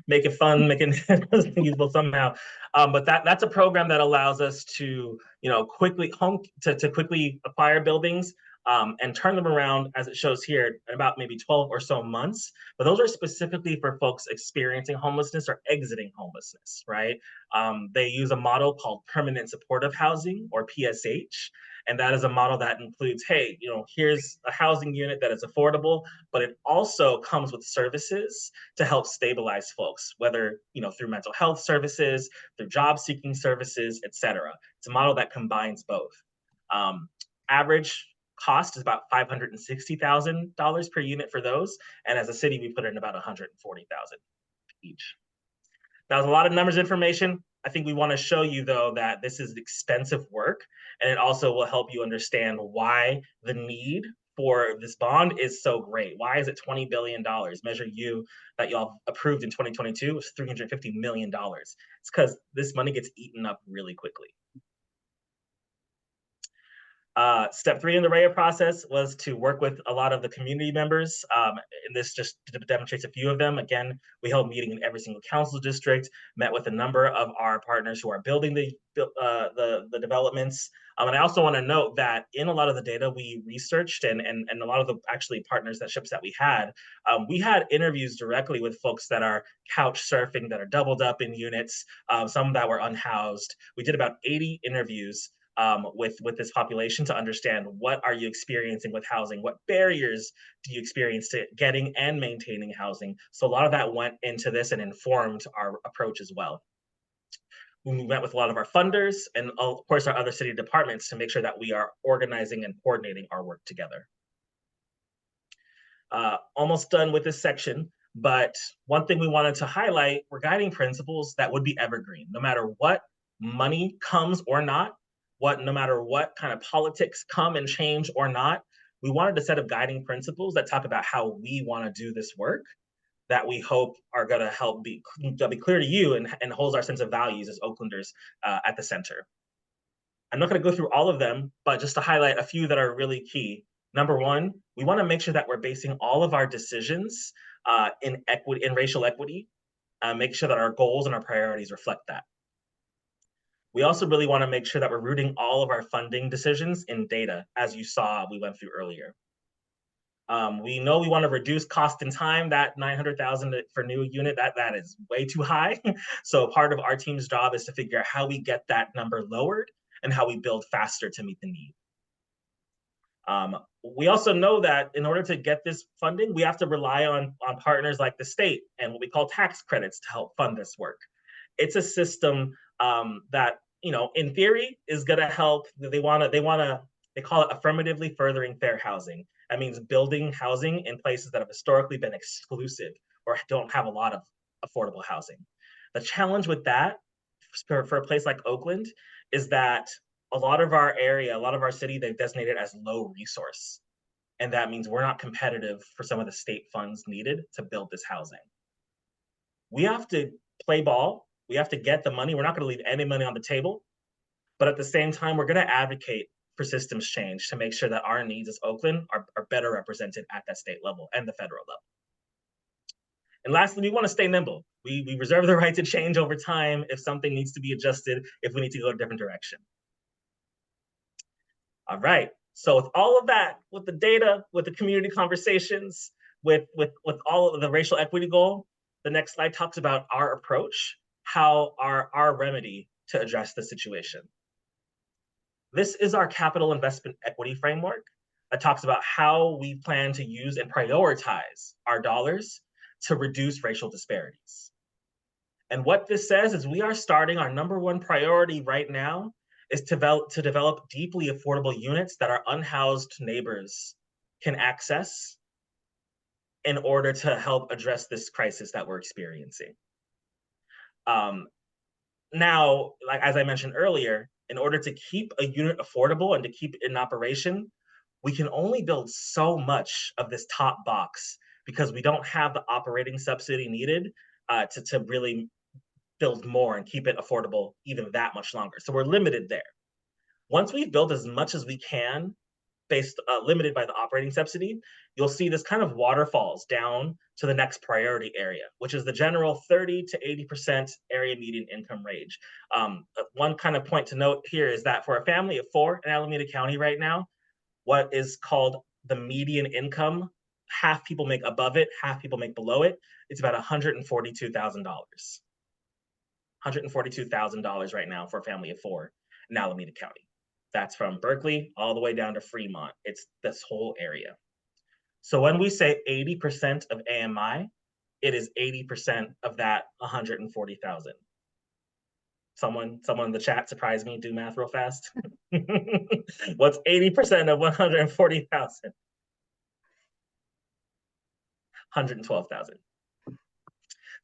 S1: make it fun, make it usable somehow. But that's a program that allows us to, you know, quickly quickly acquire buildings and turn them around, as it shows here, in about maybe 12 or so months. But those are specifically for folks experiencing homelessness or exiting homelessness, right? They use a model called permanent supportive housing, or PSH. And that is a model that includes, hey, you know, here's a housing unit that is affordable, but it also comes with services to help stabilize folks, whether, you know, through mental health services, through job seeking services, et cetera. It's a model that combines both. Average cost is about $560,000 per unit for those. And as a city, we put in about $140,000 each. That was a lot of numbers information. I think we want to show you, though, that this is expensive work, and it also will help you understand why the need for this bond is so great. Why is it $20 billion? Measure U that y'all approved in 2022 was $350 million. It's because this money gets eaten up really quickly. Step 3 in the REA process was to work with a lot of the community members. And this just demonstrates a few of them. Again, we held meetings in every single council district, met with a number of our partners who are building the developments. And I also want to note that in a lot of the data we researched and a lot of the actually partnerships that we had interviews directly with folks that are couch surfing, that are doubled up in units, some that were unhoused. We did about 80 interviews with this population to understand what are you experiencing with housing, what barriers do you experience to getting and maintaining housing. So a lot of that went into this and informed our approach as well. We met with a lot of our funders and of course our other city departments to make sure that we are organizing and coordinating our work together. Almost done with this section, but one thing we wanted to highlight were guiding principles that would be evergreen, no matter what money comes or not, no matter what kind of politics come and change or not. We wanted a set of guiding principles that talk about how we want to do this work, that we hope are going to help be clear to you and holds our sense of values as Oaklanders at the center. I'm not going to go through all of them, but just to highlight a few that are really key. Number one, we want to make sure that we're basing all of our decisions in racial equity, make sure that our goals and our priorities reflect that. We also really want to make sure that we're rooting all of our funding decisions in data, as you saw we went through earlier. We know we want to reduce cost and time. That 900,000 for new unit, that is way too high. So part of our team's job is to figure out how we get that number lowered and how we build faster to meet the need. We also know that in order to get this funding, we have to rely on partners like the state and what we call tax credits to help fund this work. It's a system that, in theory is going to help. They call it affirmatively furthering fair housing. That means building housing in places that have historically been exclusive or don't have a lot of affordable housing. The challenge with that for a place like Oakland is that a lot of our area, a lot of our city, they've designated as low resource. And that means we're not competitive for some of the state funds needed to build this housing. We have to play ball. We have to get the money. We're not going to leave any money on the table. But at the same time, we're going to advocate for systems change to make sure that our needs as Oakland are better represented at that state level and the federal level. And lastly, we want to stay nimble. We reserve the right to change over time if something needs to be adjusted, if we need to go a different direction. All right, so with all of that, with the data, with the community conversations, with all of the racial equity goal, the next slide talks about our approach, how our remedy to address the situation. This is our capital investment equity framework that talks about how we plan to use and prioritize our dollars to reduce racial disparities. And what this says is we are starting our #1 priority right now is to develop deeply affordable units that our unhoused neighbors can access in order to help address this crisis that we're experiencing. Now, like as I mentioned earlier, in order to keep a unit affordable and to keep it in operation, we can only build so much of this top box because we don't have the operating subsidy needed to really build more and keep it affordable even that much longer. So we're limited there. Once we've built as much as we can, limited by the operating subsidy, you'll see this kind of waterfalls down to the next priority area, which is the general 30 to 80% area median income range. One kind of point to note here is that for a family of 4 in Alameda County right now, what is called the median income, half people make above it, half people make below it, it's about $142,000. $142,000 right now for a family of 4 in Alameda County. That's from Berkeley all the way down to Fremont. It's this whole area. So when we say 80% of AMI, it is 80% of that 140,000. Someone in the chat surprised me, do math real fast. What's 80% of 140,000? 112,000.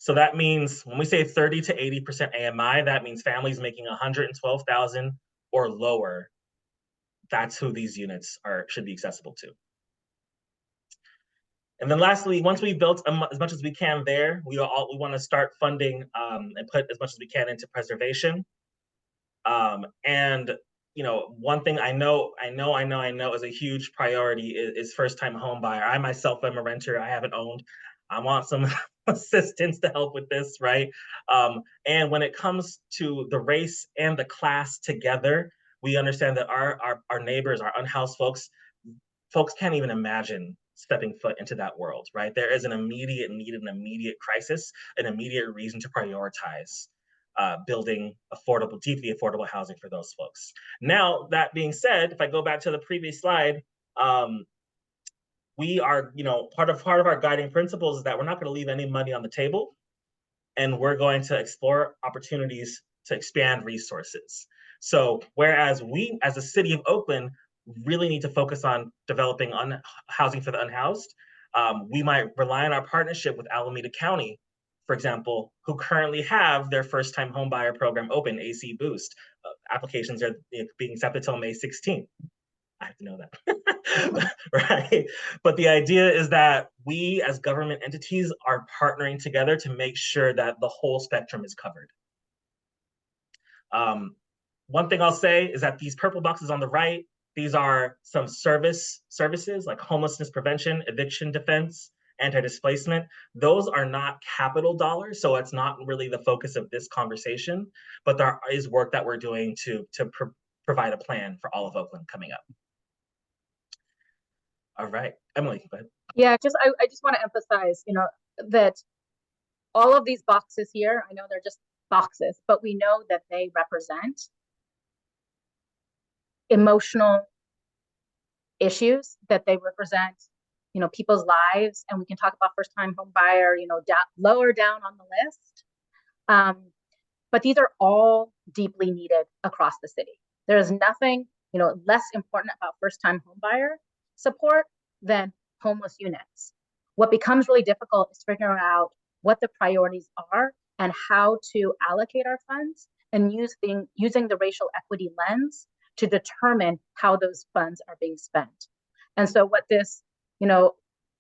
S1: So that means when we say 30 to 80% AMI, that means families making 112,000 or lower. That's who these units should be accessible to. And then lastly, once we've built as much as we can there, we want to start funding and put as much as we can into preservation. And one thing I know is a huge priority is first-time home buyer. I myself am a renter. I haven't owned. I want some assistance to help with this, right? And when it comes to the race and the class together, we understand that our neighbors, our unhoused folks can't even imagine stepping foot into that world, right? There is an immediate need, an immediate crisis, an immediate reason to prioritize building affordable, deeply affordable housing for those folks. Now, that being said, if I go back to the previous slide, we are, part of our guiding principles is that we're not going to leave any money on the table, and we're going to explore opportunities to expand resources. So whereas we, as a city of Oakland, really need to focus on developing housing for the unhoused, we might rely on our partnership with Alameda County, for example, who currently have their first-time homebuyer program open, AC Boost. Applications are being accepted till May 16th. I have to know that, right? But the idea is that we as government entities are partnering together to make sure that the whole spectrum is covered. One thing I'll say is that these purple boxes on the right, these are some services like homelessness prevention, eviction defense, anti-displacement. Those are not capital dollars, so it's not really the focus of this conversation, but there is work that we're doing to provide a plan for all of Oakland coming up. All right, Emily, go ahead.
S2: Yeah, I just want to emphasize, that all of these boxes here, I know they're just boxes, but we know that they represent emotional issues, that they represent, people's lives, and we can talk about first-time home buyer, lower down on the list. But these are all deeply needed across the city. There is nothing, less important about first-time home buyer support than homeless units. What becomes really difficult is figuring out what the priorities are and how to allocate our funds, and using the racial equity lens to determine how those funds are being spent. And so what this,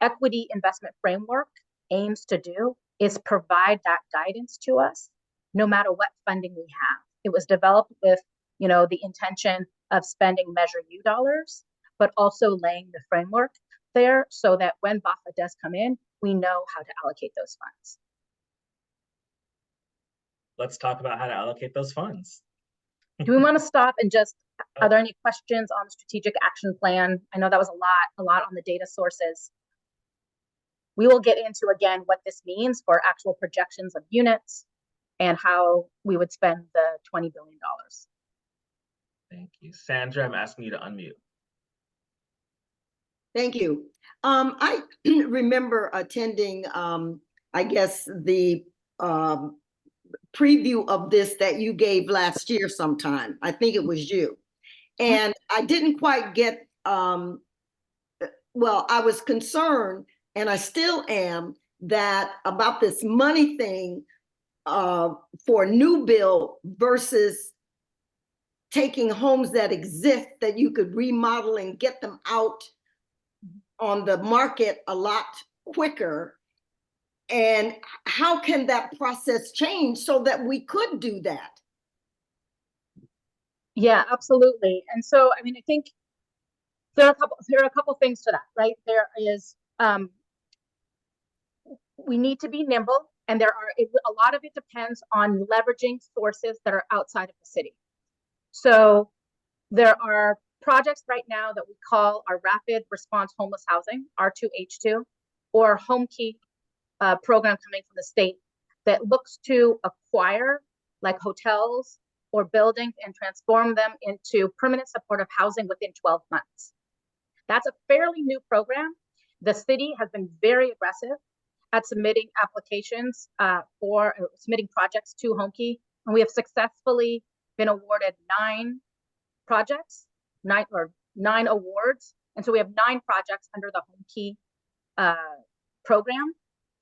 S2: equity investment framework aims to do is provide that guidance to us, no matter what funding we have. It was developed with, the intention of spending Measure U dollars, but also laying the framework there so that when BAHFA does come in, we know how to allocate those funds.
S1: Let's talk about how to allocate those funds.
S2: Do we want to stop and just, are there any questions on the strategic action plan? I know that was a lot on the data sources. We will get into, again, what this means for actual projections of units and how we would spend the $20 billion.
S1: Thank you. Sandra, I'm asking you to unmute.
S8: Thank you. I remember attending, I guess, the preview of this that you gave last year sometime. I think it was you. And I didn't quite get, well, I was concerned, and I still am, that about this money thing for new build versus taking homes that exist that you could remodel and get them out on the market a lot quicker. And how can that process change so that we could do that?
S2: Yeah, absolutely. And so, I think there are a couple things to that, right? There is, we need to be nimble, and a lot of it depends on leveraging sources that are outside of the city. So there are projects right now that we call our Rapid Response Homeless Housing, R2H2, or HomeKey program coming from the state that looks to acquire like hotels or buildings and transform them into permanent supportive housing within 12 months. That's a fairly new program. The city has been very aggressive at submitting applications for submitting projects to HomeKey, and we have successfully been awarded 9 projects, 9 awards. And so we have 9 projects under the HomeKey program,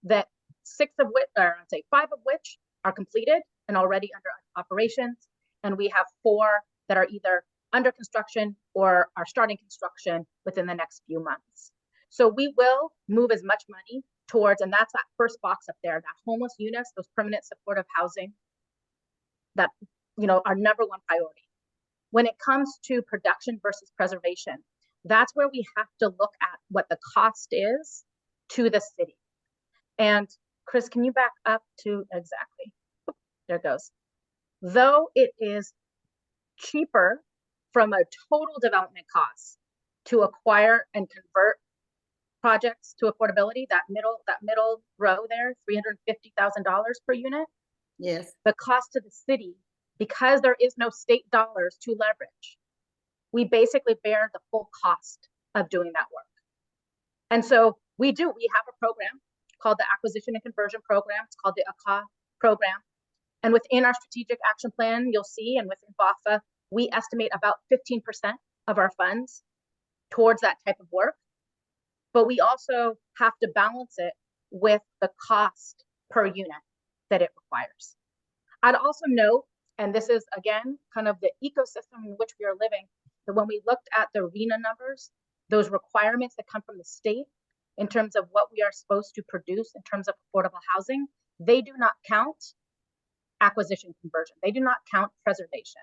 S2: that 5 of which are completed and already under operations. And we have 4 that are either under construction or are starting construction within the next few months. So we will move as much money towards, and that's that first box up there, that homeless units, those permanent supportive housing, that, our number one priority. When it comes to production versus preservation, that's where we have to look at what the cost is to the city. And Chris, can you back up to exactly? There it goes. Though it is cheaper from a total development cost to acquire and convert projects to affordability, that middle row there, $350,000 per unit,
S8: Yes.
S2: The cost to the city, because there is no state dollars to leverage, we basically bear the full cost of doing that work. And so we have a program called the Acquisition and Conversion Program. It's called the ACA program. And within our strategic action plan, you'll see, and within BAHFA, we estimate about 15% of our funds towards that type of work. But we also have to balance it with the cost per unit that it requires. I'd also note, and this is again, kind of the ecosystem in which we are living, that when we looked at the RENA numbers, those requirements that come from the state in terms of what we are supposed to produce in terms of affordable housing, they do not count acquisition conversion. They do not count preservation.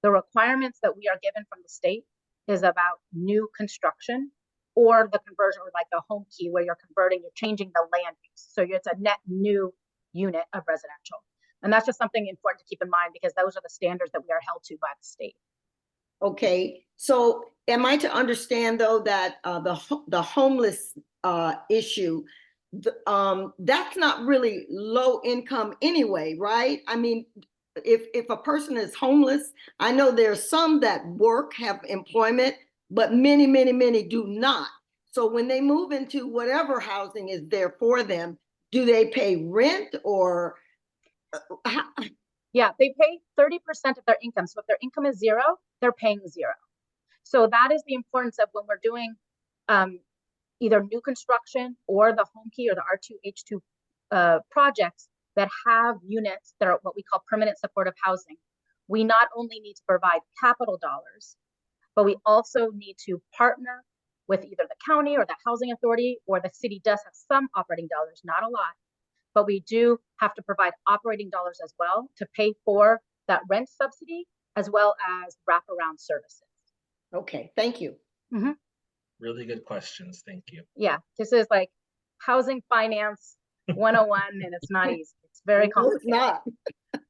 S2: The requirements that we are given from the state is about new construction or the conversion, or like the home key where you're converting, you're changing the land use. So it's a net new unit of residential. And that's just something important to keep in mind because those are the standards that we are held to by the state.
S8: Okay, so am I to understand though that the homeless issue, that's not really low income anyway, right? I mean, if a person is homeless, I know there's some that work, have employment, but many, many, many do not. So when they move into whatever housing is there for them, do they pay rent or how?
S2: Yeah, they pay 30% of their income. So if their income is zero, they're paying zero. So that is the importance of when we're doing either new construction or the home key or the R2H2 projects that have units that are what we call permanent supportive housing. We not only need to provide capital dollars, but we also need to partner with either the county or the housing authority, or the city does have some operating dollars, not a lot, but we do have to provide operating dollars as well to pay for that rent subsidy as well as wraparound services.
S8: Okay, thank you.
S2: Mm-hmm.
S1: Really good questions. Thank you.
S2: Yeah, this is like housing finance 101, and it's not easy. It's very complicated.
S8: No, it's not.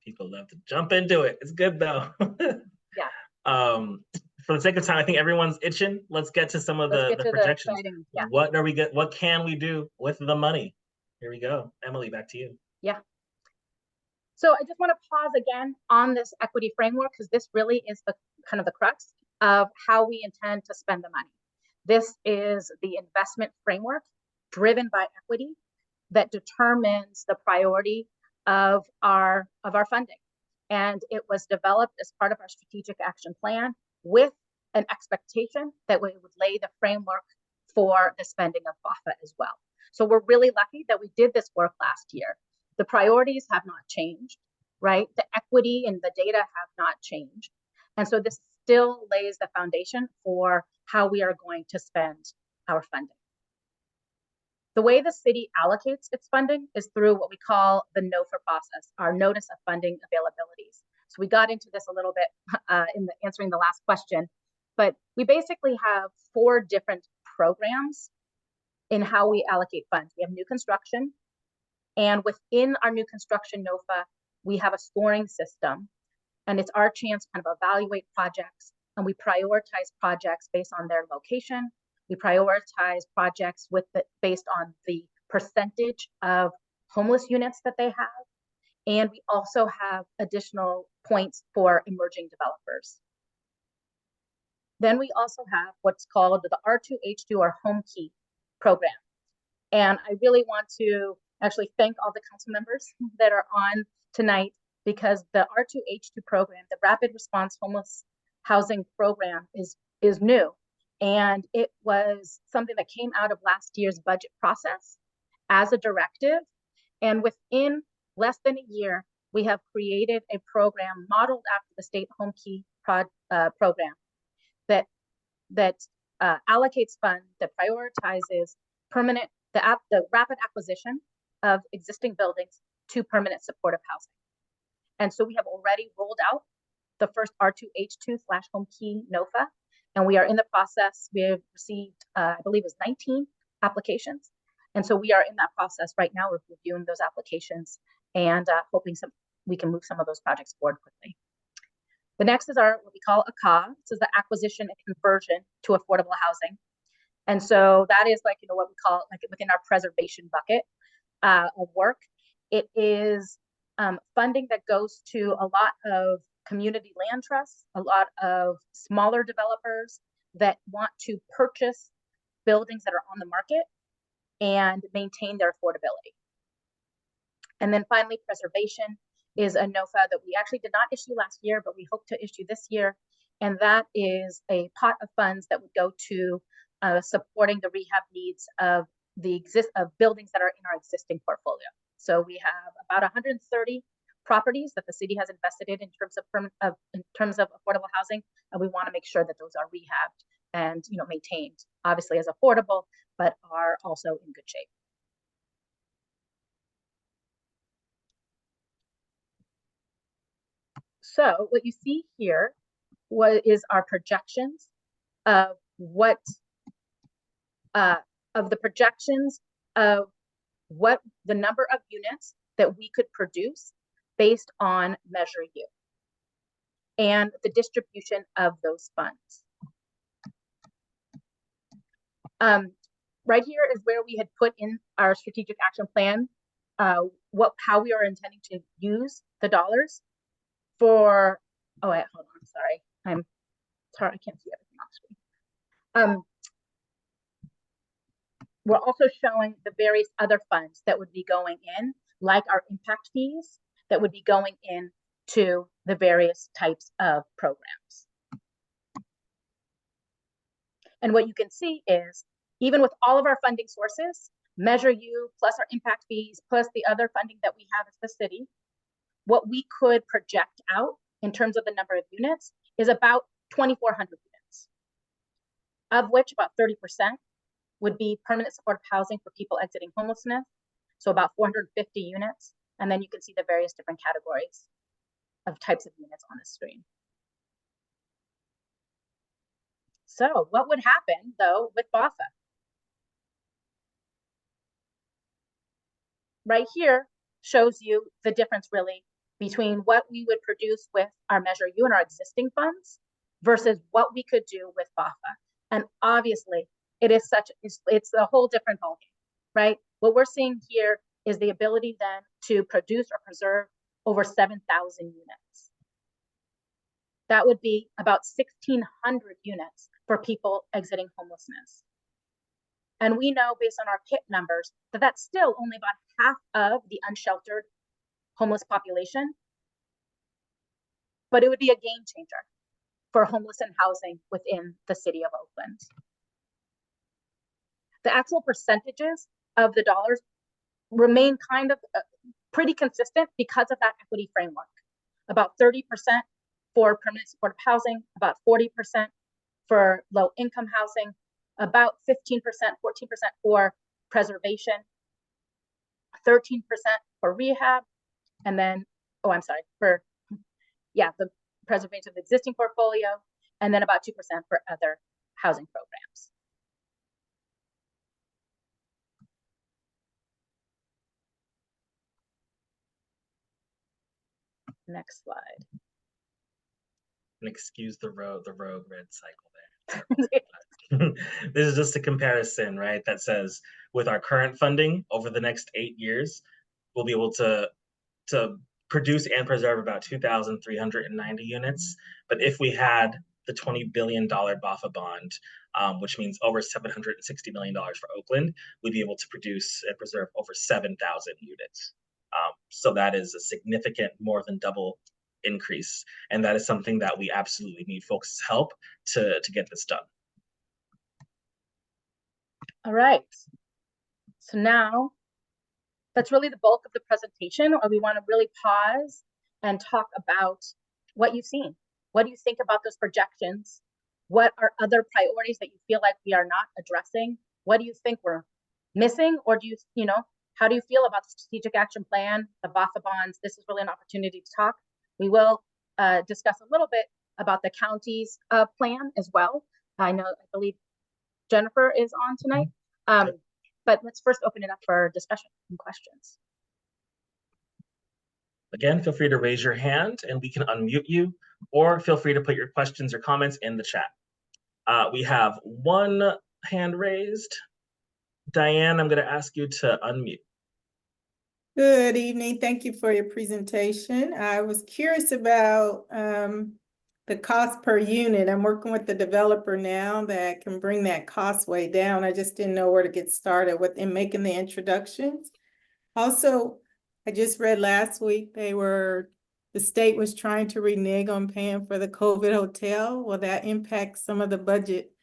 S1: People love to jump into it. It's good though.
S2: Yeah.
S1: For the sake of time, I think everyone's itching. Let's get to some of the projections.
S2: Yeah.
S1: What can we do with the money? Here we go. Emily, back to you.
S2: Yeah. So I just want to pause again on this equity framework because this really is the kind of the crux of how we intend to spend the money. This is the investment framework driven by equity that determines the priority of our funding. And it was developed as part of our strategic action plan with an expectation that we would lay the framework for the spending of BAHFA as well. So we're really lucky that we did this work last year. The priorities have not changed, right? The equity and the data have not changed. And so this still lays the foundation for how we are going to spend our funding. The way the city allocates its funding is through what we call the NOFA process, our Notice of Funding Availabilities. So we got into this a little bit in answering the last question, but we basically have 4 different programs in how we allocate funds. We have new construction, and within our new construction NOFA, we have a scoring system, and it's our chance to kind of evaluate projects, and we prioritize projects based on their location. We prioritize projects based on the percentage of homeless units that they have. And we also have additional points for emerging developers. Then we also have what's called the R2H2 or Home Key program. And I really want to actually thank all the council members that are on tonight because the R2H2 program, the Rapid Response Homeless Housing Program is new. And it was something that came out of last year's budget process as a directive. And within less than a year, we have created a program modeled after the state home key program that allocates funds, that prioritizes the rapid acquisition of existing buildings to permanent supportive housing. And so we have already rolled out the first R2H2/home key NOFA. And we are in the process. We have received, I believe it was 19 applications. And so we are in that process right now. We're reviewing those applications and hoping we can move some of those projects forward quickly. The next is what we call ACA. This is the acquisition and conversion to affordable housing. And so that is what we call within our preservation bucket of work. It is funding that goes to a lot of community land trusts, a lot of smaller developers that want to purchase buildings that are on the market and maintain their affordability. And then finally, preservation is a NOFA that we actually did not issue last year, but we hope to issue this year. And that is a pot of funds that would go to supporting the rehab needs of buildings that are in our existing portfolio. So we have about 130 properties that the city has invested in terms of affordable housing, and we want to make sure that those are rehabbed and maintained, obviously as affordable, but are also in good shape. So what you see here is our projections of what the number of units that we could produce based on Measure U and the distribution of those funds. Right here is where we had put in our strategic action plan, how we are intending to use the dollars for, oh wait, hold on, sorry. I'm sorry, I can't see everything on the screen. We're also showing the various other funds that would be going in, like our impact fees that would be going in to the various types of programs. And what you can see is, even with all of our funding sources, Measure U plus our impact fees plus the other funding that we have as the city, what we could project out in terms of the number of units is about 2,400 units, of which about 30% would be permanent supportive housing for people exiting homelessness, so about 450 units. And then you can see the various different categories of types of units on the screen. So what would happen, though, with BAHFA? Right here shows you the difference, really, between what we would produce with our Measure U and our existing funds versus what we could do with BAHFA. And obviously, it's a whole different ballgame, right? What we're seeing here is the ability then to produce or preserve over 7,000 units. That would be about 1,600 units for people exiting homelessness. And we know, based on our PIT numbers, that that's still only about half of the unsheltered homeless population. But it would be a game changer for homeless and housing within the city of Oakland. The actual percentages of the dollars remain kind of pretty consistent because of that equity framework. About 30% for permanent supportive housing, about 40% for low income housing, about 15%, 14% for preservation, 13% for rehab, and then, the preservation of the existing portfolio, and then about 2% for other housing programs. Next slide.
S1: And excuse the rogue red cycle there. This is just a comparison, right? That says with our current funding over the next 8 years, we'll be able to produce and preserve about 2,390 units. But if we had the $20 billion BAHFA bond, which means over $760 million for Oakland, we'd be able to produce and preserve over 7,000 units. So that is a significant, more than double increase. And that is something that we absolutely need folks' help to get this done.
S2: All right. So now that's really the bulk of the presentation, or we want to really pause and talk about what you've seen. What do you think about those projections? What are other priorities that you feel like we are not addressing? What do you think we're missing? Or do you know, how do you feel about the strategic action plan, the BAHFA bonds? This is really an opportunity to talk. We will discuss a little bit about the county's plan as well. I believe Jennifer is on tonight. But let's first open it up for discussion and questions.
S1: Again, feel free to raise your hand and we can unmute you, or feel free to put your questions or comments in the chat. We have one hand raised. Diane, I'm going to ask you to unmute.
S9: Good evening. Thank you for your presentation. I was curious about the cost per unit. I'm working with the developer now that can bring that cost way down. I just didn't know where to get started with in making the introductions. Also, I just read last week the state was trying to renege on paying for the COVID hotel. Will that impact some of the budget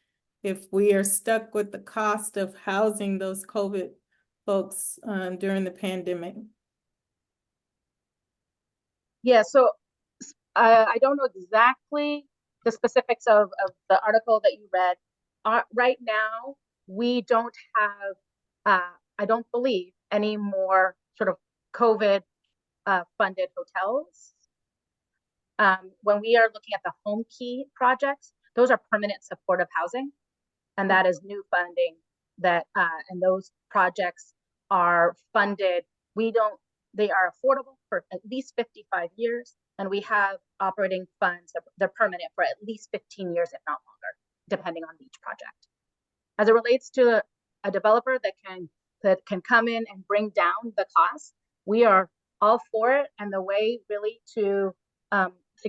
S9: if we are stuck with the cost of housing those COVID folks during the pandemic?
S2: Yeah, so I don't know exactly the specifics of the article that you read. Right now, we don't have, I don't believe, any more sort of COVID funded hotels. When we are looking at the home key projects, those are permanent supportive housing, and that is new funding that, and those projects are funded. They are affordable for at least 55 years, and we have operating funds that they're permanent for at least 15 years, if not longer, depending on each project. As it relates to a developer that can come in and bring down the cost, we are all for it. And the way really to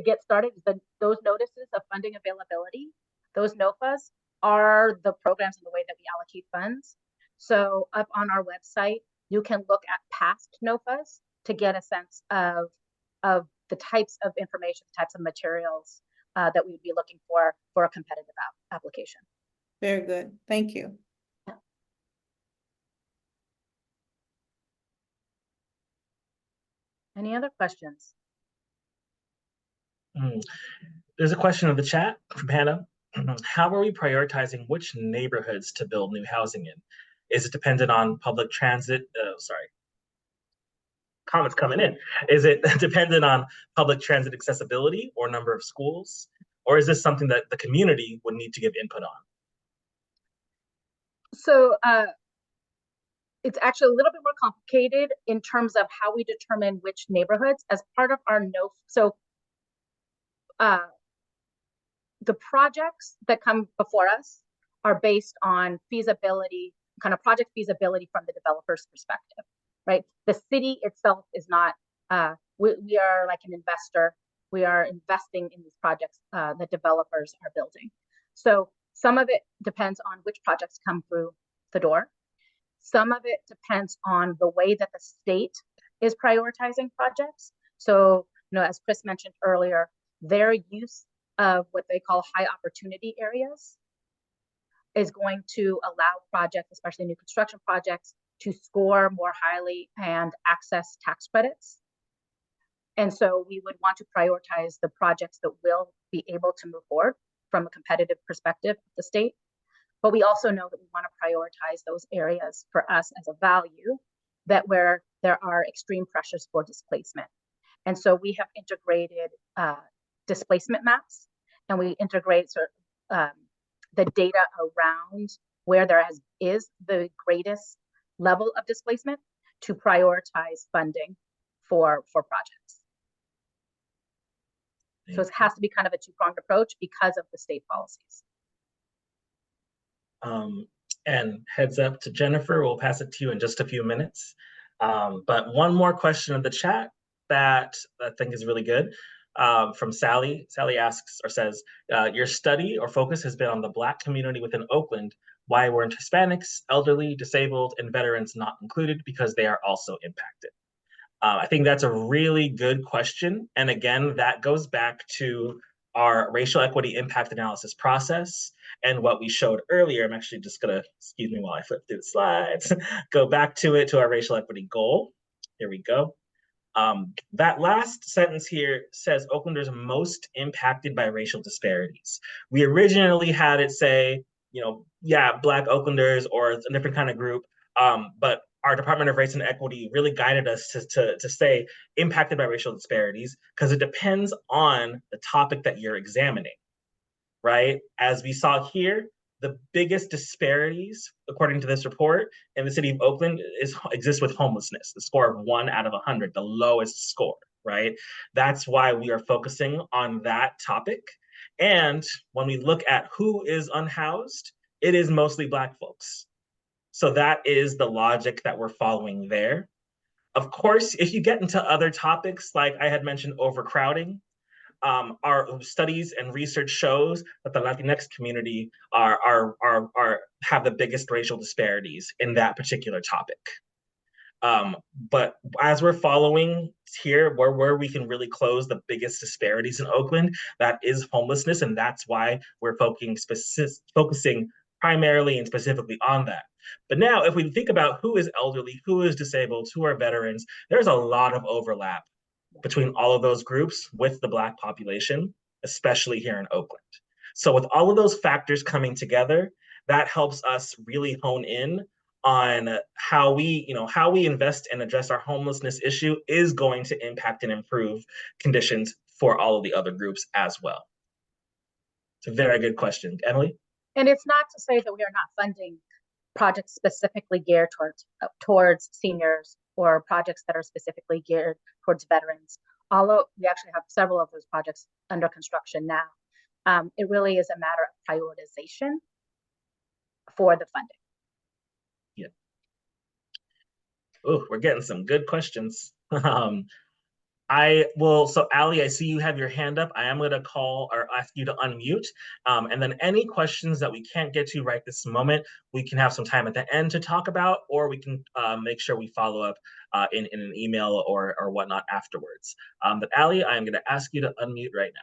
S2: get started is those notices of funding availability, those NOFAs, are the programs and the way that we allocate funds. So up on our website, you can look at past NOFAs to get a sense of the types of information, types of materials that we would be looking for a competitive application.
S9: Very good. Thank you.
S2: Yeah. Any other questions?
S1: There's a question in the chat from Hannah. How are we prioritizing which neighborhoods to build new housing in? Is it dependent on public transit? Comments coming in. Is it dependent on public transit accessibility or number of schools? Or is this something that the community would need to give input on?
S2: So it's actually a little bit more complicated in terms of how we determine which neighborhoods as part of our the projects that come before us are based on feasibility, kind of project feasibility from the developer's perspective, right? The city itself is not, we are like an investor. We are investing in these projects that developers are building. So some of it depends on which projects come through the door. Some of it depends on the way that the state is prioritizing projects. So, as Chris mentioned earlier, their use of what they call high opportunity areas is going to allow projects, especially new construction projects, to score more highly and access tax credits. And so we would want to prioritize the projects that will be able to move forward from a competitive perspective of the state. But we also know that we want to prioritize those areas for us as a value that where there are extreme pressures for displacement. And so we have integrated displacement maps, and we integrate the data around where there is the greatest level of displacement to prioritize funding for projects. So it has to be kind of a two-pronged approach because of the state policies.
S1: And heads up to Jennifer, we'll pass it to you in just a few minutes. But one more question in the chat that I think is really good from Sally. Sally asks or says, your study or focus has been on the Black community within Oakland. Why weren't Hispanics, elderly, disabled, and veterans not included? Because they are also impacted. I think that's a really good question. And again, that goes back to our racial equity impact analysis process and what we showed earlier. I'm actually just gonna, excuse me while I flip through the slides, go back to it, to our racial equity goal. Here we go. That last sentence here says Oaklanders most impacted by racial disparities. We originally had it say, Black Oaklanders or a different kind of group, but our Department of Race and Equity really guided us to say impacted by racial disparities because it depends on the topic that you're examining, right? As we saw here, the biggest disparities, according to this report, in the city of Oakland exists with homelessness, the score of 1 out of 100, the lowest score, right? That's why we are focusing on that topic. And when we look at who is unhoused, it is mostly Black folks. So that is the logic that we're following there. Of course, if you get into other topics, like I had mentioned, overcrowding, our studies and research shows that the Latinx community have the biggest racial disparities in that particular topic. But as we're following here, where we can really close the biggest disparities in Oakland, that is homelessness, and that's why we're focusing primarily and specifically on that. But now, if we think about who is elderly, who is disabled, who are veterans, there's a lot of overlap between all of those groups with the Black population, especially here in Oakland. So with all of those factors coming together, that helps us really hone in on how we invest and address our homelessness issue is going to impact and improve conditions for all of the other groups as well. It's a very good question. Emily?
S2: And it's not to say that we are not funding projects specifically geared towards seniors or projects that are specifically geared towards veterans. Although we actually have several of those projects under construction now. It really is a matter of prioritization for the funding.
S1: Yeah. Oh, we're getting some good questions. So Ali, I see you have your hand up. I am going to call or ask you to unmute. And then any questions that we can't get to right this moment, we can have some time at the end to talk about, or we can make sure we follow up in an email or whatnot afterwards. But Ali, I am going to ask you to unmute right now.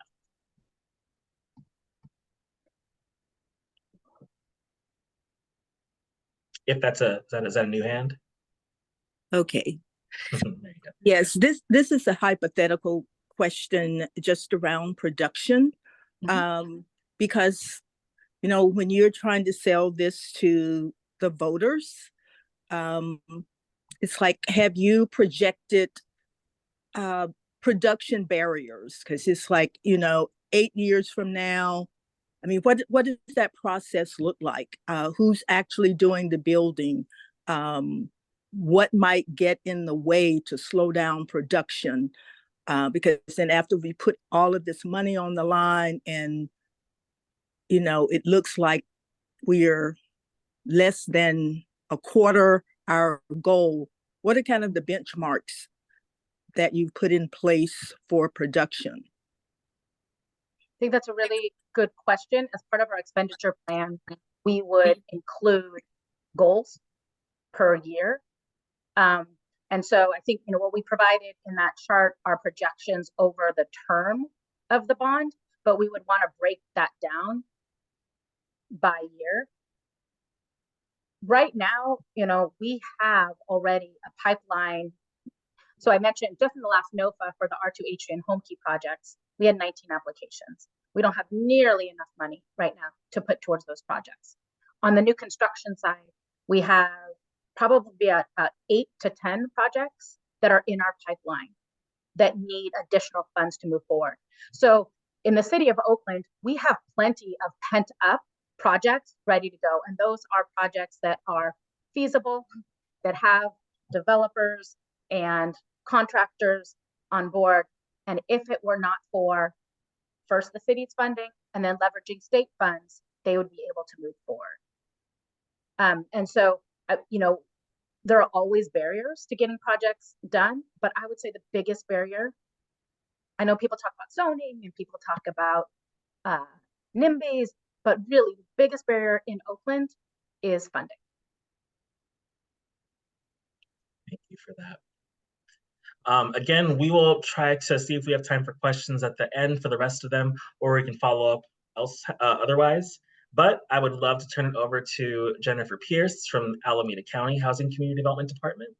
S1: If that's is that a new hand?
S7: Okay.
S1: There you go.
S7: Yes, this is a hypothetical question just around production. Because, you know, when you're trying to sell this to the voters, it's like, have you projected production barriers? Because it's like, you know, 8 years from now, I mean, what does that process look like? Who's actually doing the building? What might get in the way to slow down production? Because then after we put all of this money on the line and, you know, it looks like we're less than a quarter our goal, what are kind of the benchmarks that you've put in place for production?
S2: I think that's a really good question. As part of our expenditure plan, we would include goals per year. And so I think, you know, what we provided in that chart are projections over the term of the bond, but we would want to break that down by year. Right now, you know, we have already a pipeline. So I mentioned just in the last NOFA for the R2H and HomeKey projects, we had 19 applications. We don't have nearly enough money right now to put towards those projects. On the new construction side, we have probably about 8 to 10 projects that are in our pipeline that need additional funds to move forward. So in the city of Oakland, we have plenty of pent up projects ready to go. And those are projects that are feasible, that have developers and contractors on board. And if it were not for first the city's funding and then leveraging state funds, they would be able to move forward. And so, you know, there are always barriers to getting projects done, but I would say the biggest barrier, I know people talk about zoning and people talk about NIMBYs, but really the biggest barrier in Oakland is funding.
S1: Thank you for that. Again, we will try to see if we have time for questions at the end for the rest of them, or we can follow up otherwise. But I would love to turn it over to Jennifer Pierce from Alameda County Housing Community Development Department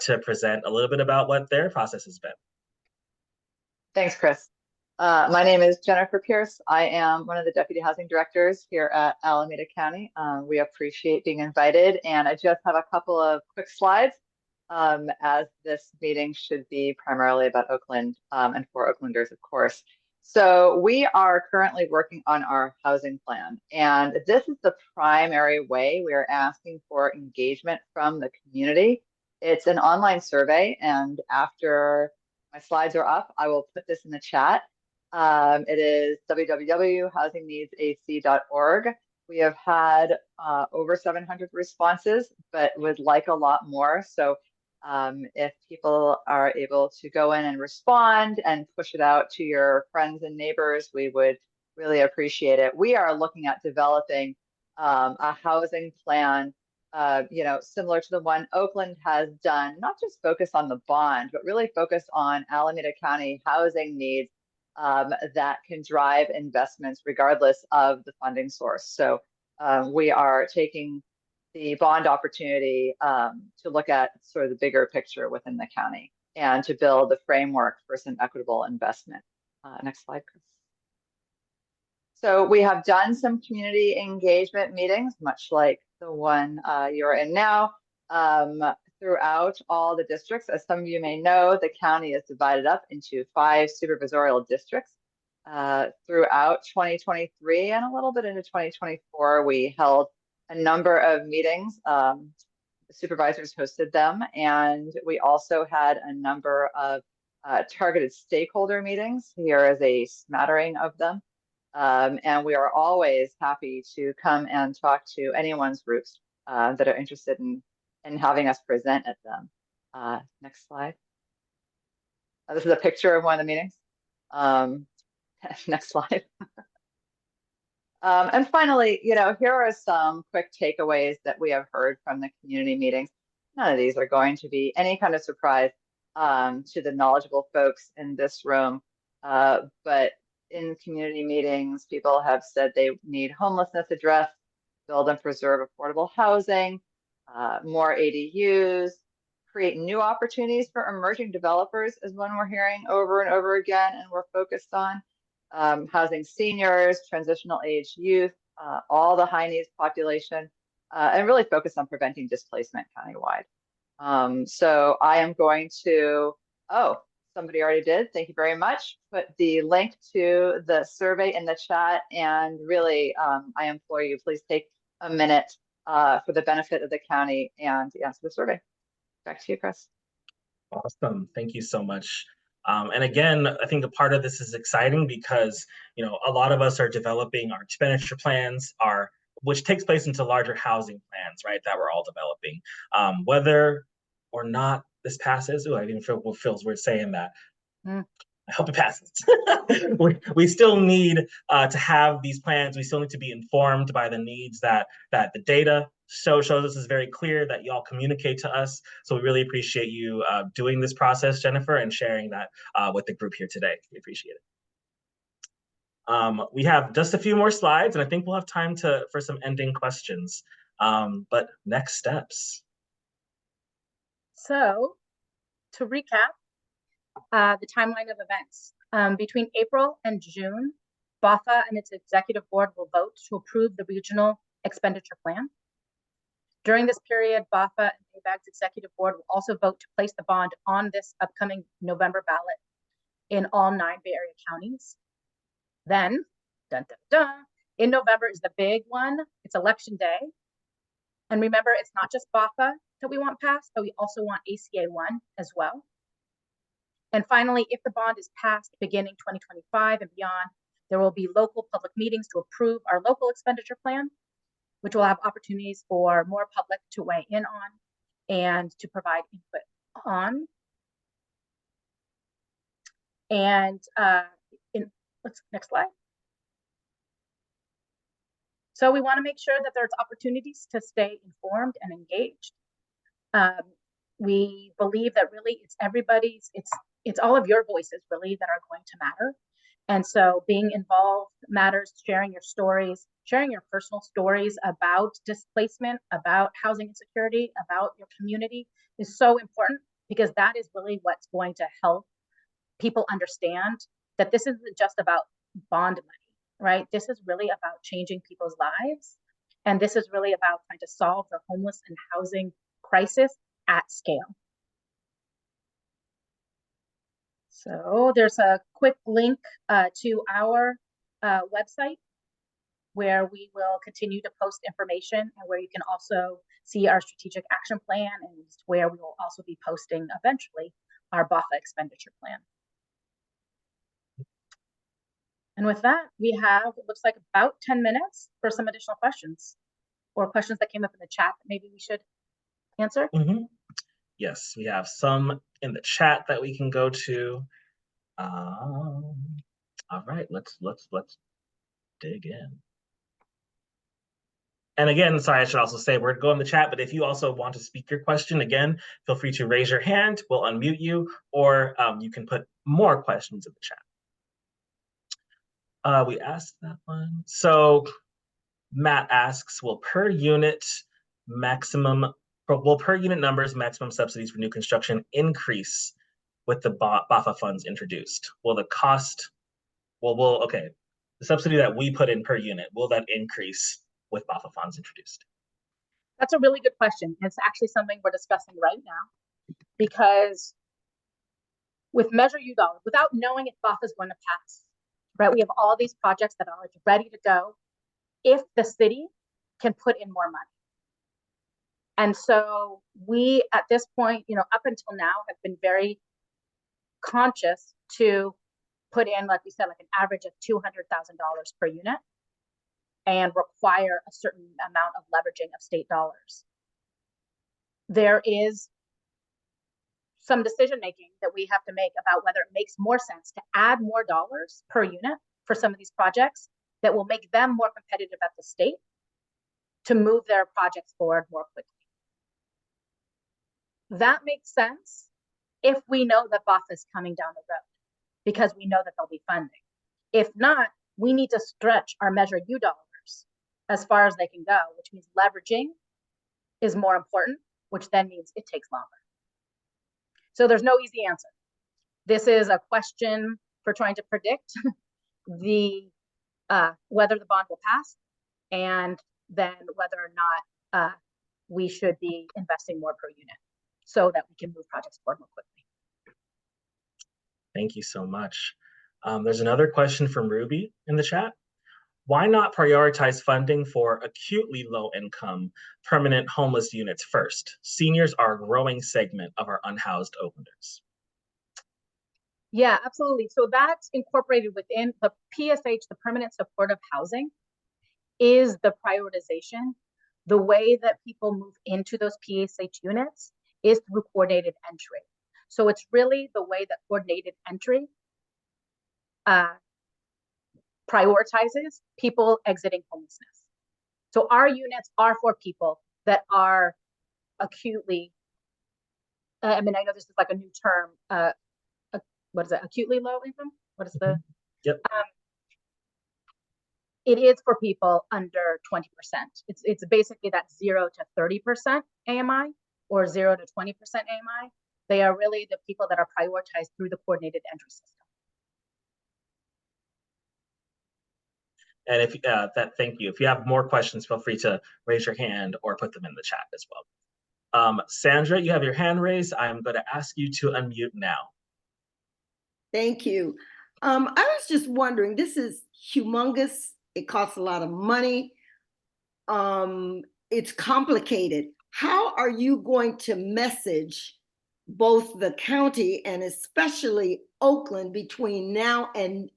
S1: to present a little bit about what their process has been.
S10: Thanks, Chris. My name is Jennifer Pierce. I am one of the deputy housing directors here at Alameda County. We appreciate being invited, and I just have a couple of quick slides as this meeting should be primarily about Oakland and for Oaklanders, of course. So we are currently working on our housing plan, and this is the primary way we are asking for engagement from the community. It's an online survey, and after my slides are up, I will put this in the chat. It is www.housingneedsac.org. We have had over 700 responses, but would like a lot more. So If people are able to go in and respond and push it out to your friends and neighbors, we would really appreciate it. We are looking at developing a housing plan, similar to the one Oakland has done, not just focus on the bond, but really focus on Alameda County housing needs that can drive investments regardless of the funding source. So we are taking the bond opportunity to look at sort of the bigger picture within the county and to build the framework for some equitable investment. Next slide, Chris. So we have done some community engagement meetings, much like the one you're in now, throughout all the districts. As some of you may know, the county is divided up into 5 supervisorial districts. Throughout 2023 and a little bit into 2024, we held a number of meetings. The supervisors hosted them, and we also had a number of targeted stakeholder meetings. Here is a smattering of them. And we are always happy to come and talk to anyone's groups that are interested in having us present at them. Next slide. This is a picture of one of the meetings. Next slide. And finally, here are some quick takeaways that we have heard from the community meetings. None of these are going to be any kind of surprise to the knowledgeable folks in this room. But in community meetings, people have said they need homelessness addressed, build and preserve affordable housing, more ADUs, create new opportunities for emerging developers is one we're hearing over and over again, and we're focused on. Housing seniors, transitional age youth, all the high needs population, and really focus on preventing displacement countywide. So I am going to, somebody already did, thank you very much. Put the link to the survey in the chat, and really I implore you, please take a minute for the benefit of the county and answer the survey. Back to you, Chris.
S1: Awesome, thank you so much. And again, I think a part of this is exciting because, a lot of us are developing our expenditure plans, which takes place into larger housing plans, right, that we're all developing. Whether or not this passes, I even feels weird saying that. I hope it passes. we still need to have these plans. We still need to be informed by the needs that the data shows us is very clear, that y'all communicate to us. So we really appreciate you doing this process, Jennifer, and sharing that with the group here today. We appreciate it. We have just a few more slides, and I think we'll have time for some ending questions. But next steps.
S2: So to recap, the timeline of events. Between April and June, BAHFA and its executive board will vote to approve the regional expenditure plan. During this period, BAHFA and BAHFA's executive board will also vote to place the bond on this upcoming November ballot in all 9 Bay Area counties. Then, in November is the big one. It's election day. And remember, it's not just BAHFA that we want passed, but we also want ACA 1 as well. And finally, if the bond is passed beginning 2025 and beyond, there will be local public meetings to approve our local expenditure plan, which will have opportunities for more public to weigh in on and to provide input on. And next slide. So we want to make sure that there's opportunities to stay informed and engaged. We believe that really it's all of your voices really that are going to matter. And so being involved matters, sharing your stories, sharing your personal stories about displacement, about housing insecurity, about your community is so important, because that is really what's going to help people understand that this isn't just about bond money, right? This is really about changing people's lives. And this is really about trying to solve the homeless and housing crisis at scale. So there's a quick link to our website where we will continue to post information, and where you can also see our strategic action plan, and where we will also be posting eventually our BAHFA expenditure plan. And with that, we have, it looks like about 10 minutes for some additional questions, or questions that came up in the chat that maybe we should answer.
S1: Yes, we have some in the chat that we can go to. All right, let's dig in. And again, sorry, I should also say we're going to the chat, but if you also want to speak your question, again, feel free to raise your hand. We'll unmute you, or you can put more questions in the chat. We asked that one. So Matt asks, will per unit numbers maximum subsidies for new construction increase with the BAHFA funds introduced? Will the cost, okay, the subsidy that we put in per unit, will that increase with BAHFA funds introduced?
S2: That's a really good question. It's actually something we're discussing right now, because with Measure U dollars, without knowing if BAHFA is going to pass, right? We have all these projects that are ready to go if the city can put in more money. And so we, at this point, up until now, have been very conscious to put in, like we said, like an average of $200,000 per unit and require a certain amount of leveraging of state dollars. There is some decision making that we have to make about whether it makes more sense to add more dollars per unit for some of these projects that will make them more competitive at the state to move their projects forward more quickly. That makes sense if we know that BAHFA is coming down the road, because we know that there'll be funding. If not, we need to stretch our Measure U dollars as far as they can go, which means leveraging is more important, which then means it takes longer. So there's no easy answer. This is a question for trying to predict the whether the bond will pass, and then whether or not we should be investing more per unit so that we can move projects forward more quickly.
S1: Thank you so much. There's another question from Ruby in the chat. Why not prioritize funding for acutely low-income permanent homeless units first? Seniors are a growing segment of our unhoused Oaklanders.
S2: Yeah, absolutely. So that's incorporated within the PSH, the permanent supportive housing, is the prioritization. The way that people move into those PSH units is through coordinated entry. So it's really the way that coordinated entry prioritizes people exiting homelessness. So our units are for people that are acutely, I know this is like a new term, what is it, acutely low income? What is the?
S1: Yep.
S2: It is for people under 20%. It's basically that 0 to 30% AMI or 0 to 20% AMI. They are really the people that are prioritized through the coordinated entry system.
S1: And if thank you. If you have more questions, feel free to raise your hand or put them in the chat as well. Sandra, you have your hand raised. I'm going to ask you to unmute now.
S8: Thank you. I was just wondering, this is humongous. It costs a lot of money. It's complicated. How are you going to message both the county and especially Oakland between now and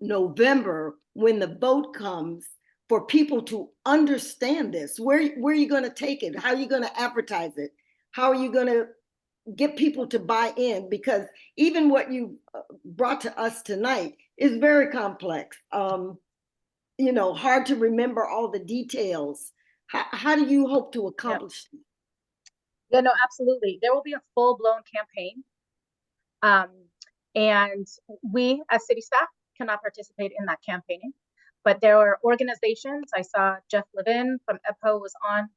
S8: November, when the vote comes, for people to understand this? Where are you going to take it? How are you going to advertise it? How are you going to get people to buy in? Because even what you brought to us tonight is very complex. Hard to remember all the details. How do you hope to accomplish it?
S2: Yeah, no, absolutely. There will be a full-blown campaign. And we as city staff cannot participate in that campaigning, but there are organizations. I saw Jeff Levin from EPO was on.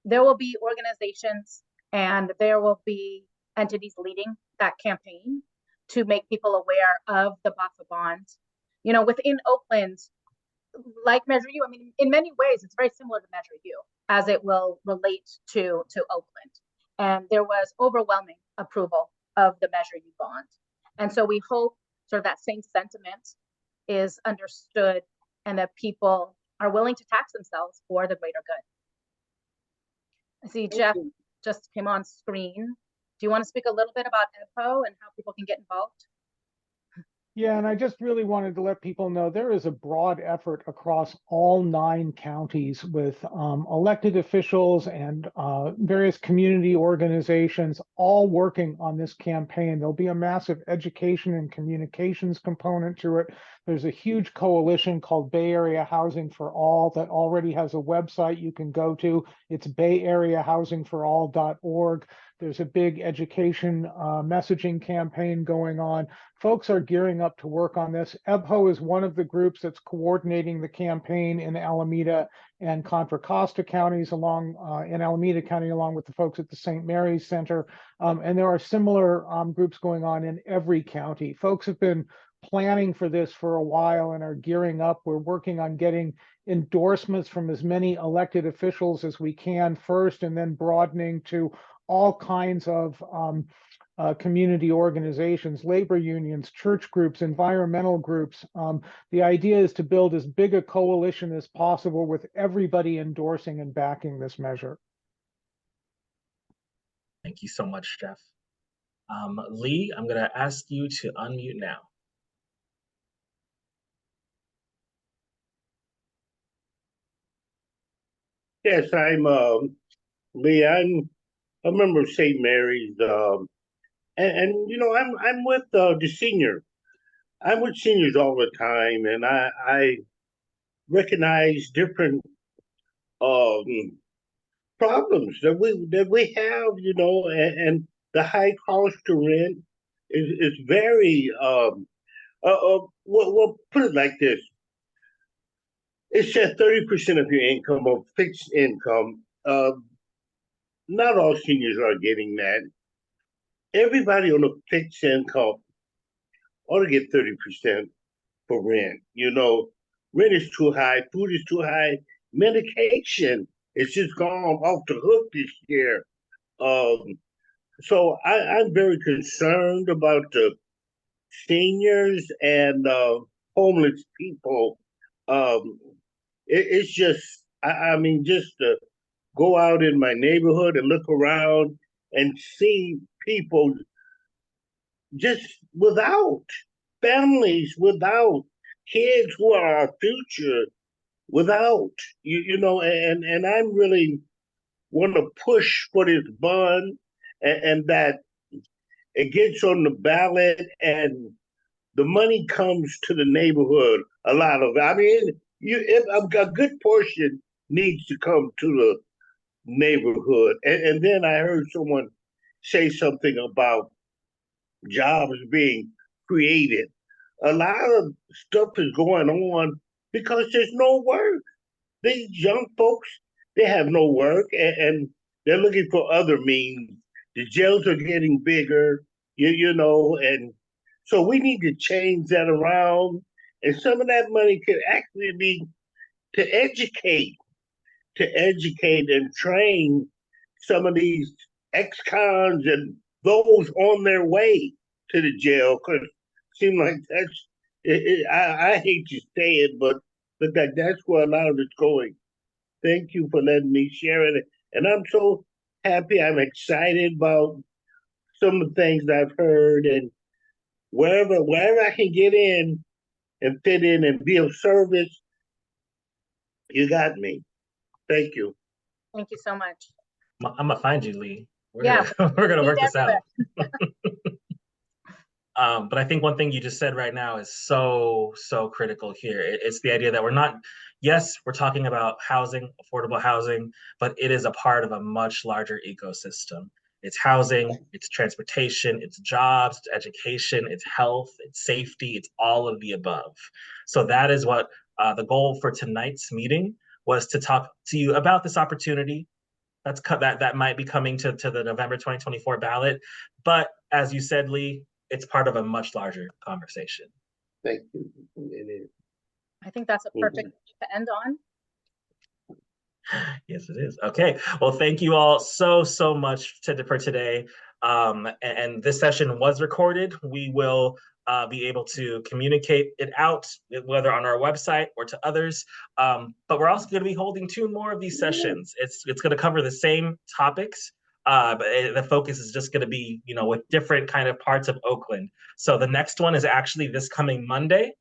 S2: There will be organizations and there will be entities leading that campaign to make people aware of the BAHFA bond. Within Oakland, like Measure U, in many ways, it's very similar to Measure U as it will relate to Oakland. And there was overwhelming approval of the Measure U bond. And so we hope sort of that same sentiment is understood and that people are willing to tax themselves for the greater good. I see Jeff just came on screen. Do you want to speak a little bit about EPO and how people can get involved?
S11: Yeah, and I just really wanted to let people know there is a broad effort across all 9 counties with elected officials and various community organizations all working on this campaign. There'll be a massive education and communications component to it. There's a huge coalition called Bay Area Housing for All that already has a website you can go to. It's bayareahousingforall.org. There's a big education messaging campaign going on. Folks are gearing up to work on this. EBHO is one of the groups that's coordinating the campaign in Alameda and Contra Costa counties in Alameda County, along with the folks at the St. Mary's Center. And there are similar groups going on in every county. Folks have been planning for this for a while and are gearing up. We're working on getting endorsements from as many elected officials as we can first, and then broadening to all kinds of community organizations, labor unions, church groups, environmental groups. The idea is to build as big a coalition as possible with everybody endorsing and backing this measure.
S1: Thank you so much, Jeff. Lee, I'm going to ask you to unmute now.
S12: Yes, I'm Lee. I'm a member of St. Mary's, and you know, I'm with the senior. I'm with seniors all the time, and I recognize different problems that we have, you know, and the high cost to rent is very well, put it like this. It said 30% of your income or fixed income. Not all seniors are getting that. Everybody on a fixed income ought to get 30% for rent. You know, rent is too high, food is too high, medication is just gone off the hook this year. So I'm very concerned about the seniors and homeless people. It's just, I mean, just to go out in my neighborhood and look around and see people just without families, without kids who are our future, without you know, and I'm really want to push for this bond and that it gets on the ballot and the money comes to the neighborhood. A lot of it. I mean, a good portion needs to come to the neighborhood. And then I heard someone say something about jobs being created. A lot of stuff is going on because there's no work. These young folks, they have no work and they're looking for other means. The jails are getting bigger, you know, and so we need to change that around. And some of that money could actually be to educate and train some of these ex-cons and those on their way to the jail. Because it seems like I hate to say it, but that's where a lot of it's going. Thank you for letting me share it. And I'm so happy. I'm excited about some of the things I've heard, and wherever I can get in and fit in and be of service, you got me. Thank you.
S2: Thank you so much.
S1: I'm gonna find you, Lee. We're
S2: Yeah,
S1: we're gonna work this out.
S2: everywhere.
S1: But I think one thing you just said right now is so critical here. It's the idea that we're not, yes, we're talking about housing, affordable housing, but it is a part of a much larger ecosystem. It's housing, it's transportation, it's jobs, it's education, it's health, it's safety, it's all of the above. So that is what the goal for tonight's meeting was, to talk to you about this opportunity that might be coming to the November 2024 ballot. But as you said, Lee, it's part of a much larger conversation.
S12: Thank you. It is.
S2: I think that's a perfect to end on.
S1: Yes, it is. Okay. Well, thank you all so much for today. And this session was recorded. We will be able to communicate it out, whether on our website or to others. But we're also going to be holding 2 more of these sessions. It's going to cover the same topics, but the focus is just going to be, with different kind of parts of Oakland. So the next one is actually this coming Monday,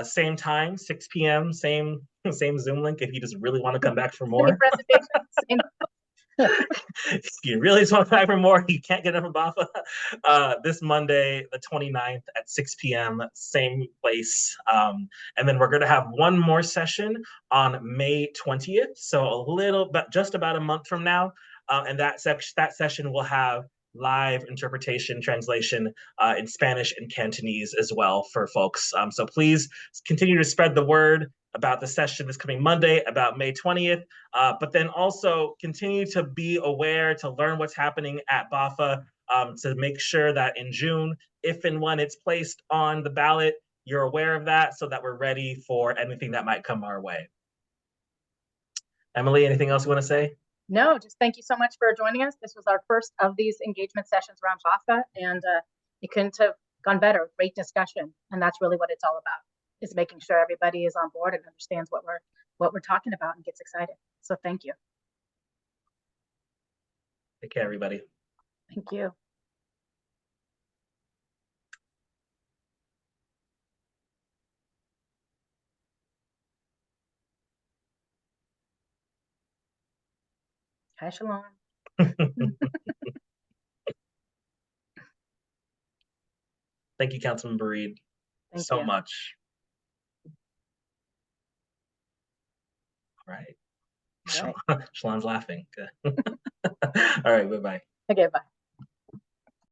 S1: same time, 6 p.m., same Zoom link if you just really want to come back for more.
S2: Same presentation, same
S1: If you really just want to come back for more, you can't get enough of BAHFA. This Monday, the 29th at 6 p.m., same place. And then we're going to have one more session on May 20th. So a little bit, just about a month from now. And that session will have live interpretation, translation in Spanish and Cantonese as well for folks. So please continue to spread the word about the session this coming Monday, about May 20th, but then also continue to be aware, to learn what's happening at BAHFA, to make sure that in June, if and when it's placed on the ballot, you're aware of that so that we're ready for anything that might come our way. Emily, anything else you want to say?
S2: No, just thank you so much for joining us. This was our first of these engagement sessions around BAHFA, and it couldn't have gone better. Great discussion, and that's really what it's all about, is making sure everybody is on board and understands what we're talking about and gets excited. So thank you.
S1: Take care, everybody.
S2: Thank you. Hi, Shalom.
S1: Thank you, Councilmember Reed, so much. All right.
S2: All right.
S1: Shalom's laughing. All right, bye-bye.
S2: Okay, bye.